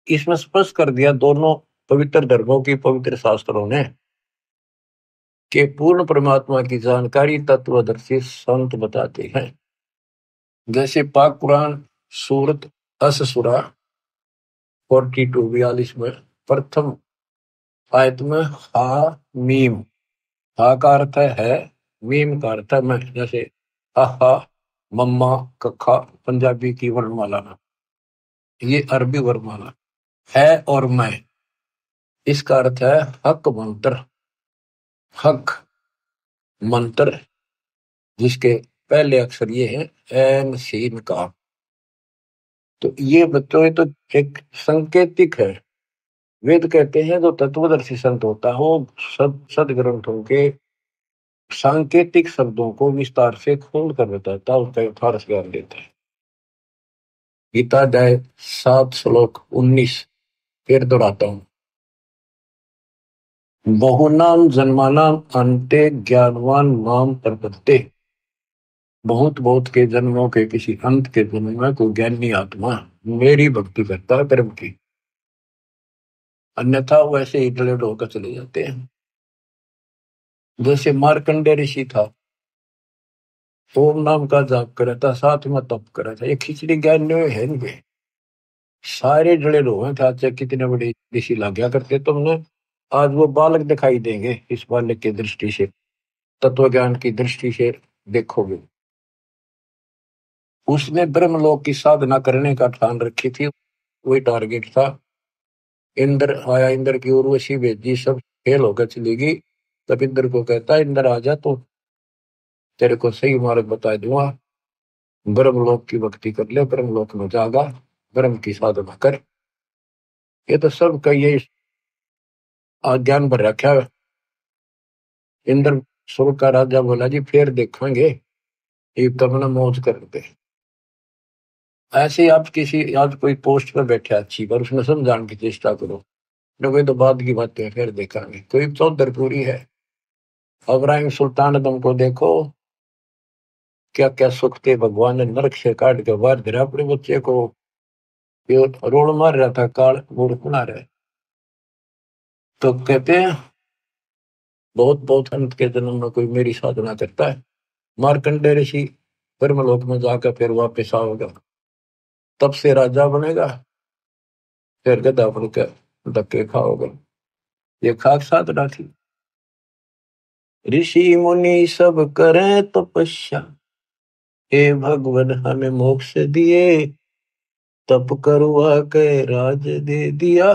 इसमें स्पष्ट कर दिया दोनों पवित्र धर्मों की पवित्र शास्त्रों ने कि पूर्ण परमात्मा की जानकारी तत्वदर्शी संत बताते हैं। जैसे पाक कुरान सूरत अस-सूरा 42 में प्रथम आयत में हा मीम, हा का अर्थ है, मीम का अर्थ है मैं। जैसे आहा, मम्मा, कखा पंजाबी की वर्णमाला में, ये अरबी वर्णमाला है। और मैं, इसका अर्थ है हक मंत्र, हक मंत्र, जिसके पहले अक्षर ये है एन सीन का। तो ये बच्चों, ये तो एक संकेतिक है। वेद कहते हैं जो तत्वदर्शी संत होता है वो सदग्रंथों के सांकेतिक शब्दों को विस्तार से खोल कर बताता है, उसका यथार्थ ज्ञान देता है। गीता अध्याय 7 श्लोक 19 फिर दोहराता हूं। बहुनाम जन्मानाम अन्ते ज्ञानवान माम प्रपद्ये। बहुत बहुत के जन्मों के किसी अंत के जन्म में कोई ज्ञानी आत्मा मेरी भक्ति करता है कर्म की, अन्यथा वैसे ही डलेड होकर चले जाते हैं। जैसे मार्कंडेय ऋषि था, ओम नाम का जाप करा था, साथ में तप करा था। ये खिचड़ी ज्ञान है इनके, सारे जड़े लोग हैं। चाहे कितने बड़े ऋषि लग गया करते तुमने, आज वो बालक दिखाई देंगे। इस बालक की दृष्टि से, तत्व ज्ञान की दृष्टि से देखोगे। उसने ब्रह्मलोक की साधना करने का ठान रखी थी, वही टारगेट था। इंद्र आया, इंद्र की उर्वशी भेजी, सब फेल होकर चली गई। तब इंद्र को कहता है, इंद्र आ जा, तो तेरे को सही मार्ग बता दूंगा। ब्रह्मलोक की भक्ति कर ले, ब्रह्मलोक में जागा, ब्रह्म की साधना कर। ये तो सब का ये ज्ञान भर रखा है। इंद्र स्वर्ग का राजा बोला जी फिर देखेंगे, ये तब ना मौज करते। ऐसे ही आप किसी आज कोई पोस्ट पर बैठे अच्छी, पर उसमें समझाने की चेष्टा करो, कोई तो बाद की बातें फिर देखेंगे। कोई चौधरपुरी है, अब्राहिम सुल्तान तुमको देखो, क्या क्या सुख थे, भगवान ने नरक से काट के बाहर गिरा अपने बच्चे को। ये रोड मार रहा था, काल मूर्ख बना रहे। तो कहते हैं बहुत बहुत अंत के जन्म में कोई मेरी साधना करता है, मार्कंडेय ऋषि ब्रह्मलोक में जाकर फिर वापस आओगे, तब से राजा बनेगा, फिर गधा बन के धक्के खाओगे। ये खाक साधना थी। ऋषि मुनि सब करें तपस्या, हे भगवान हमें मोक्ष दिए, तप करवा के राज दे दिया,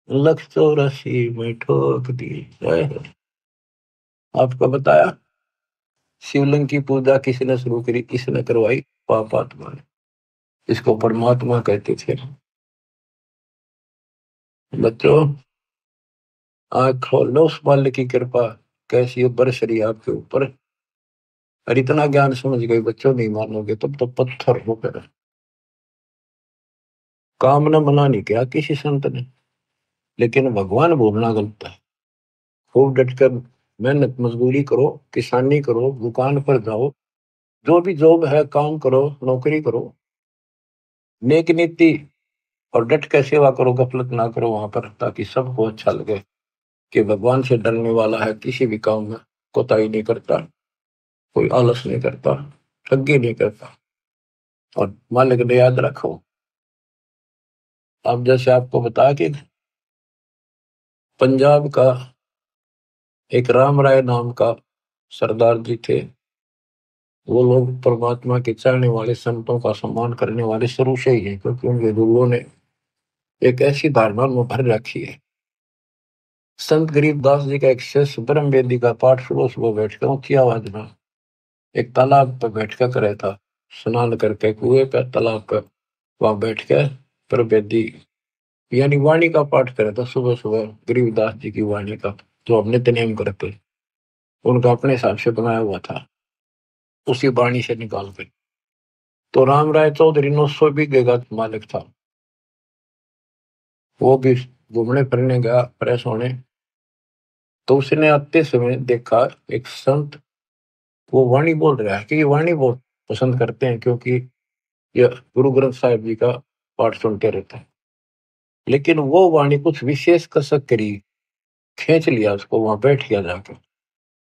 184 में ठोक दिए। आपको बताया शिवलिंग की पूजा किसने शुरू करी, किसने करवाई? पापात्मा ने। इसको परमात्मा कहते थे। बच्चों आँख खोल लो, उस बाल की कृपा कैसी बरस रही आपके ऊपर। और इतना ज्ञान समझ गए बच्चों, नहीं मानोगे तब तो पत्थर हो गए। काम न मना नहीं किया किसी संत ने, लेकिन भगवान बोलना गलत है। खूब डटकर मेहनत मजदूरी करो, किसानी करो, दुकान पर जाओ, जो भी जॉब है काम करो, नौकरी करो, नेक नीति और डट कर सेवा करो, गफलत ना करो वहां पर, ताकि सबको अच्छा लगे कि भगवान से डरने वाला है, किसी भी काम में कोताही नहीं करता, कोई आलस नहीं करता, ठगी नहीं करता। और मालिक ने याद रखो, अब जैसे आपको बताया कि पंजाब का एक राम राय नाम का सरदार जी थे, वो लोग परमात्मा के चाहने वाले, संतों का सम्मान करने वाले शुरू से ही हैं, क्योंकि उनके गुरुओं ने एक ऐसी धारणा में भर रखी है। संत गरीबदास जी का एक शिष्य ब्रह्म वेदी का पाठ सुबह सुबह बैठकर ऊंची आवाज में एक तालाब पर बैठकर करे था, स्नान करके कुएं पर, तालाब पर वहां बैठ के ब्रह्म वेदी यानी वाणी का पाठ करे था सुबह सुबह, गरीबदास जी की वाणी का, जो हम नित्य नेम करते, उनका अपने हिसाब से बनाया हुआ था, उसी वाणी से निकाल कर। तो राम राय चौधरी 900 बीघे का मालिक था। वो भी घूमने फिरने गया, फ्रेश होने, तो उसने आते समय देखा एक संत वो वाणी बोल रहा है, कि ये वाणी बहुत पसंद करते हैं, क्योंकि ये गुरु ग्रंथ साहिब जी का पाठ सुनते रहते हैं। लेकिन वो वाणी कुछ विशेष कसक करी, खींच लिया उसको, वहां बैठ गया जाकर।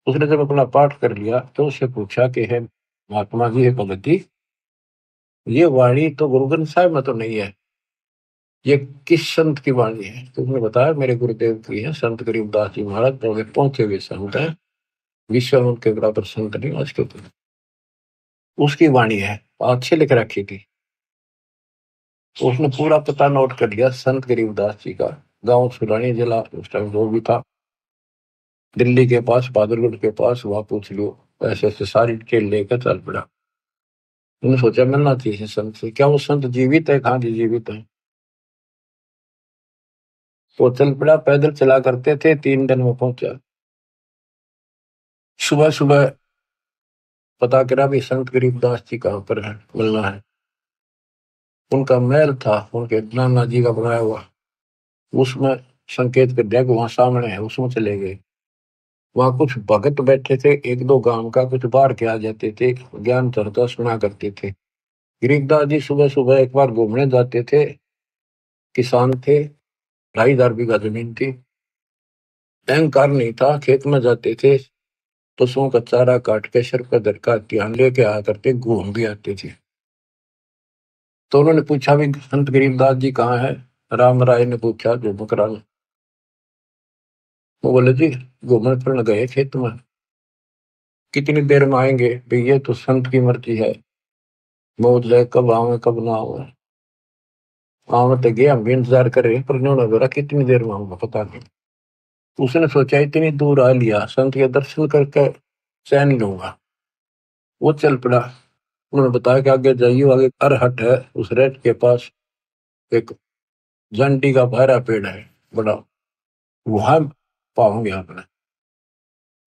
उसने जब अपना पाठ कर लिया तो उससे पूछा कि है महात्मा जी, है भगत जी, ये वाणी तो गुरु ग्रंथ साहिब में तो नहीं है, ये किस संत की वाणी है? तो उसने बताया मेरे गुरुदेव की है, संत गरीबदास जी महाराज, बड़े पहुंचे हुए संत है, विश्व में उनके बराबर संत नहीं आज के ऊपर, उसकी वाणी है, अच्छी लिख रखी थी। तो उसने पूरा पता नोट कर लिया संत गरीबदास जी का, गांव सुलानी जिला उस टाइम जो भी था, दिल्ली के पास, बहादुरगढ़ के पास, वहां पूछ लियो। ऐसे ऐसे सारी डिटेल लेकर चल पड़ा। उन्होंने सोचा मिलना चाहिए संत से, क्या वो संत जीवित है? कहाँ जी जीवित है। वो चल पड़ा, पैदल चला करते थे, 3 दिन में पहुंचा। सुबह सुबह पता करा भी संत गरीबदास जी कहाँ पर है, मिलना है। उनका महल था, उनके नाना जी का बनाया हुआ, उसमें संकेत कर दिया कि वहां सामने है, उसमें चले गए। वहां कुछ भगत बैठे थे, 1-2 गांव का, कुछ बाहर के आ जाते थे, ज्ञान चर्चा सुना करते थे। गरीबदास जी सुबह सुबह एक बार घूमने जाते थे, किसान थे, 2,500 बीघा जमीन थी, अहंकार नहीं था, खेत में जाते थे, पशुओं का चारा काट के सर पर धरका ध्यान लेके आया करते, घूम भी आते थे। तो उन्होंने पूछा भी संत गरीबदास जी कहाँ है? राम राय ने पूछा, जो बकराल। वो बोले जी घूमने फिरने गए खेत में, कितनी देर में आएंगे? भाई ये तो संत की मर्जी है, मौज है, कब आवे कब ना आवे। आवे तो गए, हम भी इंतजार कर रहे हैं, पर उन्होंने बोला कितनी देर में आऊंगा पता नहीं। उसने सोचा इतनी दूर आ लिया, संत के दर्शन करके चैन लूंगा। वो चल पड़ा। उन्होंने बताया कि आगे जाइए, आगे अरहट है, उस रेट के पास एक जंडी का बहरा पेड़ है बड़ा, वहां पाओगे आपने,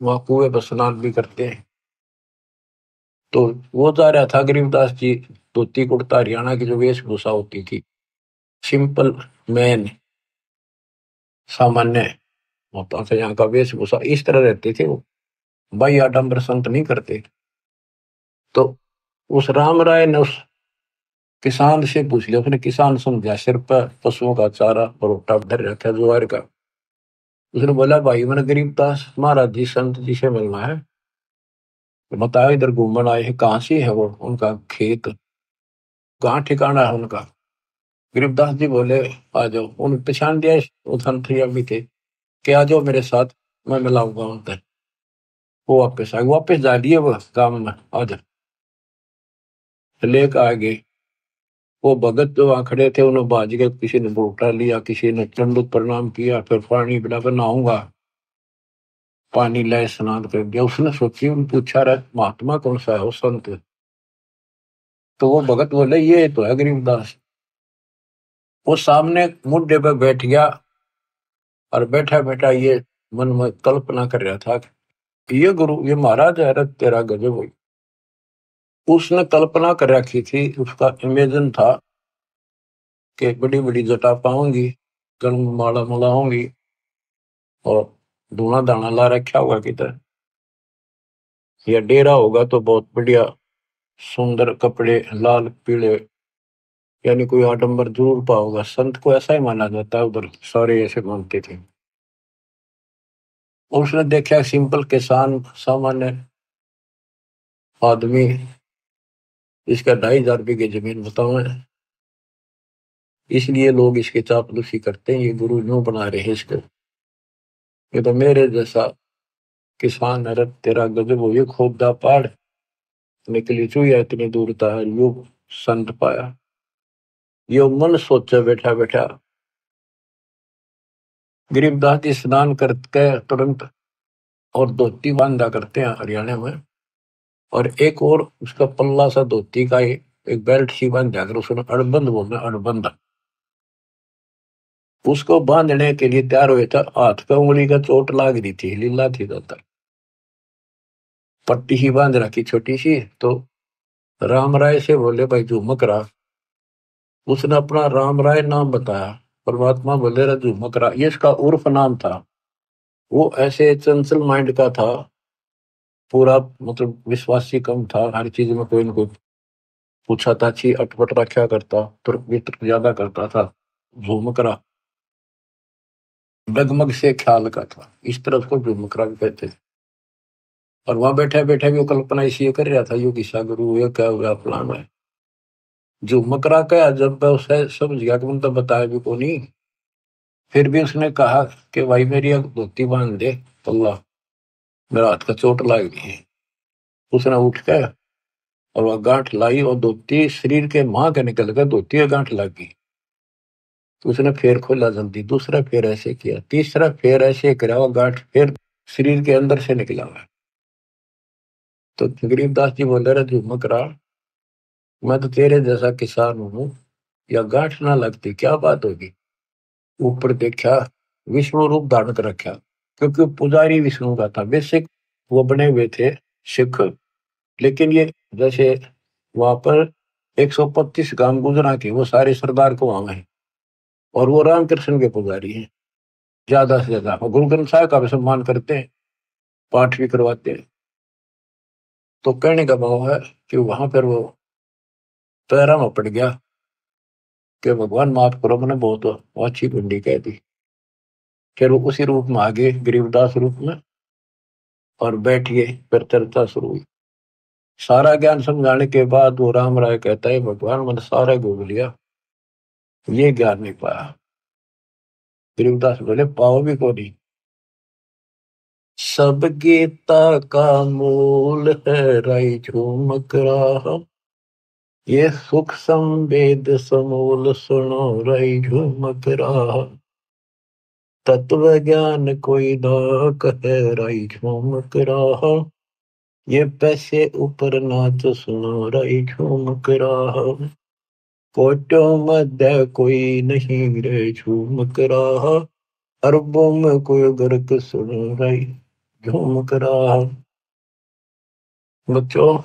वहां कुएं पर स्नान भी करते हैं। तो वो जा रहा था गरीबदास जी, धोती कुर्ता हरियाणा की जो वेशभूषा होती थी, सिंपल मैन, सामान्य होता था यहाँ का वेशभूषा, इस तरह रहते थे वो, भाई आडम्बर संत नहीं करते। तो उस राम राय ने उस किसान से पूछ लिया, उसने किसान समझा, सिर पर पशुओं का चारा और रोटा धर रखा ज्वार का। उसने बोला भाई मैंने गरीबदास महाराज जी संत जी से मिलना है, तो बताया इधर घूमन आए हैं, कहाँ से है वो उनका खेत, कहाँ ठिकाना है उनका। गरीबदास जी बोले आ जाओ, उन्हें पहचान दिया वो संत जी अभी थे कि आ जाओ मेरे साथ, मैं मिलाऊंगा उनसे। वो वापस आए, वापस जा दिए वो काम में, आ जाओ लेकर आ गए। वो भगत जो वहां खड़े थे उन्होंने बाज के, किसी ने बोटा लिया, किसी ने दंडवत प्रणाम किया, फिर पानी पिलाकर नहाऊंगा, पानी लाए स्नान कर दिया। उसने सोची, उन पूछा रहा महात्मा कौन सा है वो संत, तो वो भगत बोले ये तो है गरीबदास। वो सामने मुड्डे पे बैठ गया और बैठा बैठा ये मन में कल्पना कर रहा था कि ये गुरु, ये महाराज है, रत तेरा गजब हुई। उसने कल्पना कर रखी थी, उसका इमेजिन था कि बड़ी बड़ी जटा पाऊंगी, गल में माला मलाऊंगी और धूना दाना ला रखा होगा किधर, या डेरा होगा तो बहुत बढ़िया सुंदर कपड़े लाल पीले, यानी कोई आडंबर जरूर पाओगा। संत को ऐसा ही माना जाता है, उधर सारे ऐसे मानते थे। और उसने देखा सिंपल किसान सामान्य आदमी, इसका 2,500 बीघे जमीन बताओ है, इसलिए लोग इसके चापलूसी करते हैं, ये गुरु यूं बना रहे हैं इसको। ये तो मेरे जैसा किसान है, तेरा गजब हो, ये खोदा पहाड़ निकली चुया इतनी दूर था, यू संत पाया। ये मन सोचा बैठा बैठा। गरीबदास जी स्नान करके तुरंत और धोती बांधा करते हैं हरियाणा में, और एक और उसका पल्ला सा धोती का एक बेल्ट सी बांध जाकर उसने अड़बंद बोलना, अड़बंद उसको बांधने के लिए तैयार हुए था। हाथ पे उंगली का चोट लाग रही थी, लीला थी ज्यादा, पट्टी ही बांध रखी छोटी सी। तो राम राय से बोले भाई झुमक रहा, उसने अपना राम राय नाम बताया। परमात्मा बोले रहा झुमक रहा, ये इसका उर्फ नाम था। वो ऐसे चंचल माइंड का था, पूरा मतलब विश्वासी कम था, हर चीज में कोई न कोई पूछा था, छी अटपट रखा करता, तुर्क वितर्क ज्यादा करता था, झुमकरा डगमग से ख्याल का था, इस तरह उसको झुमकरा भी कहते थे। और वहां बैठे बैठे भी वो कल्पना इसी कर रहा था, यो किसा गुरु, ये क्या हुआ फलाना है। झुमकरा का जब मैं उसे समझ गया कि मतलब बताया भी को नहीं, फिर भी उसने कहा कि भाई मेरी एक धोती बांध दे पल्ला, मेरा हाथ का चोट लग गई है। उसने उठ के और वह गांठ लाई, और धोती शरीर के मां के निकल गए, धोती का गांठ लग गई। तो उसने फिर खोला जल्दी, दूसरा फिर ऐसे किया, तीसरा फिर ऐसे करा, वो गांठ फिर शरीर के अंदर से निकला हुआ। तो गरीबदास जी बोले रहे झुमक रहा, मैं तो तेरे जैसा किसान हूं, या गांठ ना लगती क्या बात होगी। ऊपर देखा, विष्णु रूप धारण कर रखा, क्योंकि पुजारी विष्णु का था बेसिक, वो बने हुए थे सिख। लेकिन ये जैसे वहां पर 125 गांव गुजरा के वो सारे सरदार को वहां है, और वो रामकृष्ण के पुजारी हैं ज्यादा से ज्यादा, और गुरु ग्रंथ साहिब का भी सम्मान करते हैं, पाठ भी करवाते हैं। तो कहने का भाव है कि वहां पर वो पैरा में पड़ गया कि भगवान माफ करो, मैंने बहुत अच्छी कुंडी कह दी। फिर वो उसी रूप में आ गए, गरीबदास रूप में, और बैठ गए, फिर चर्चा शुरू हुई। सारा ज्ञान समझाने के बाद वो राम राय कहता है भगवान मैंने सारा घूम लिया, ये ज्ञान नहीं पाया। गरीबदास बोले पाओ भी को नहीं। सब गीता का मूल है राई झूमक रहा, ये सुख संवेद समूल सुनो राई झूमक रहा, तत्व ज्ञान कोई ना कहे राई झूमक रहा, ये पैसे ऊपर नाच सुनो राई झूमक रहा, कोटों मध्य कोई नहीं रे झूमक रहा, अरबों में कोई गर्क सुनो राई झूमक रहा। बच्चों,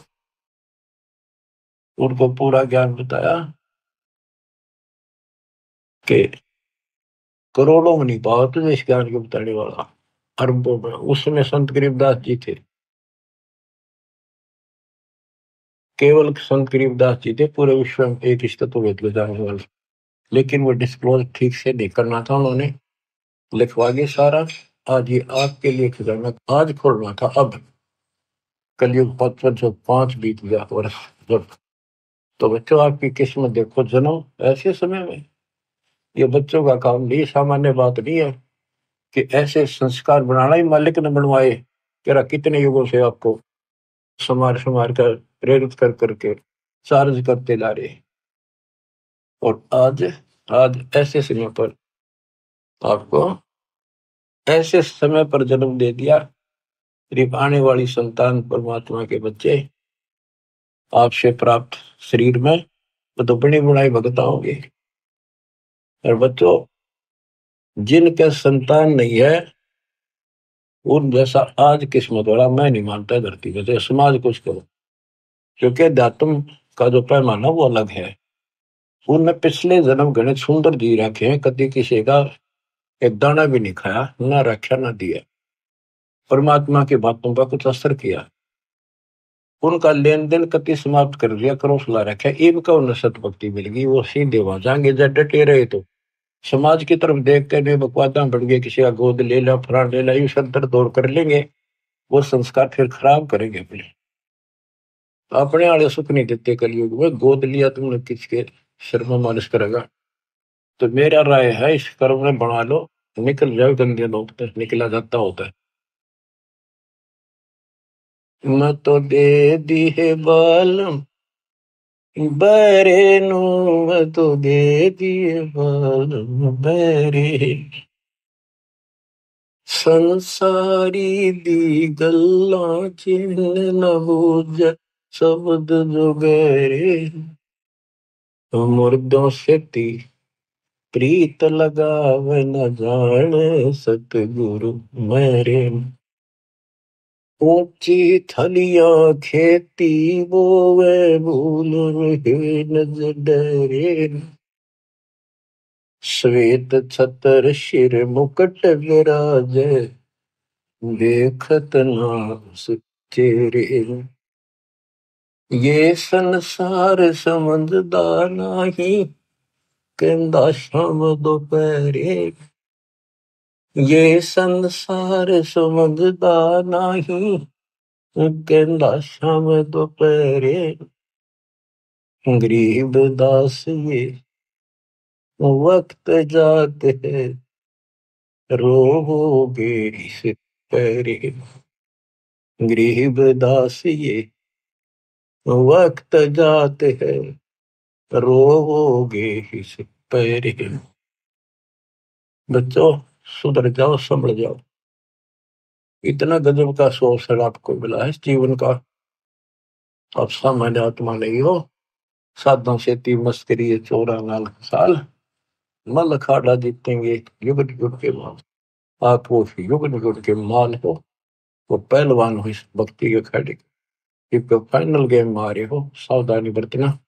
उनको पूरा ज्ञान बताया कि करोड़ों में नहीं पाओ तो इस ज्ञान को बताने वाला, अरबों में। उस समय संत गरीबदास जी थे, केवल संत गरीबदास जी थे पूरे विश्व में एक रिश्ता तो वेद ले जाने वाले। लेकिन वो डिस्क्लोज ठीक से नहीं करना था उन्होंने, लिखवा के सारा, आज ये आपके लिए खजाना आज खोलना था। अब कलयुग 5 बीत गया वर्ष जब। तो बच्चों आपकी किस्मत देखो, जन्म ऐसे समय में, ये बच्चों का काम नहीं, सामान्य बात नहीं है कि ऐसे संस्कार बनाना ही मालिक ने बनवाए। तेरा कितने युगों से आपको समार कर प्रेरित कर करके चार्ज करते ला रहे, और आज ऐसे समय पर आपको ऐसे समय पर जन्म दे दिया। करीब आने वाली संतान परमात्मा के बच्चे आपसे प्राप्त शरीर में तो बड़ी बुढ़ाई भगता होंगे। और बच्चों जिनके संतान नहीं है उन जैसा आज किस्मत वाला मैं नहीं मानता धरती में। तो समाज कुछ करो, क्योंकि अध्यात्म का जो पैमाना वो अलग है। उनने पिछले जन्म घने सुंदर जी रखे हैं, कभी किसी का एक दाना भी नहीं खाया, ना रखा ना दिया, परमात्मा की बातों का कुछ असर किया, उनका लेन देन कति समाप्त कर दिया, करोसला रखा। इनका उन्हें सतभक्ति मिल गई, वो सीधे वहां जाएंगे। जब डटे रहे तो समाज की तरफ देख कर भी बकवादा बढ़ गए, किसी का गोद ले ला, फरान ले ला, यूं सर दौड़ कर लेंगे। वो संस्कार फिर खराब करेंगे अपने वाले सुख नहीं देते कलयुग में। गोद लिया तुमने किसके सिर में मालिश करेगा। तो मेरा राय है इस कर्म में बना लो, निकल जाओ गंदे लोग तक, निकला जाता होता है। मैं तो दे दी है बालम बरे नू, मैं तो दे दिए बालम बरे, संसारी दी गल्लां चिन्ह न बूझ शब्द जो गहरे, मुर्दों से ती प्रीत लगावे न जाने सतगुरु मेरे। ऊंची थलियां खेती बोवे भूल रहे नजर डरे, श्वेत छतर शिर मुकुट विराजे देखत नास चेहरे। ये संसार समझदा नहीं कहंदा शाम दोपहरे, ये संसार समझदा नहीं कहंदा शाम दोपहरे, गरीब दास ये वक्त जाते है रोगे इस पहरे, गरीब दास ये वक्त जाते है रोगे इस पहरे। बच्चों सुधर जाओ, संभल जाओ। इतना गजब का अवसर आपको मिला है जीवन का। आप सामान्य आत्मा नहीं हो। साधना से ती मस्करी 14 साल मल अखाड़ा जीतेंगे युग युग के बाद। आप वो युग युग के मान हो, वो पहलवान हो इस भक्ति के अखाड़े के फाइनल गेम में आ रहे हो। सावधानी बरतना,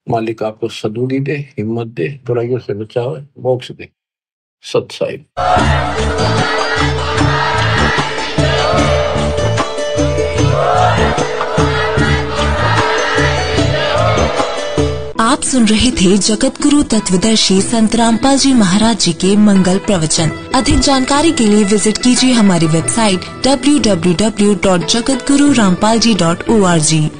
मालिक आपको सद्बुद्धि दे, हिम्मत दे, बुराइयों से बचावे, मोक्ष दे। सत साहिब। आप सुन रहे थे जगत गुरु तत्वदर्शी संत रामपाल जी महाराज जी के मंगल प्रवचन। अधिक जानकारी के लिए विजिट कीजिए हमारी वेबसाइट www.jagatgururampalji.org।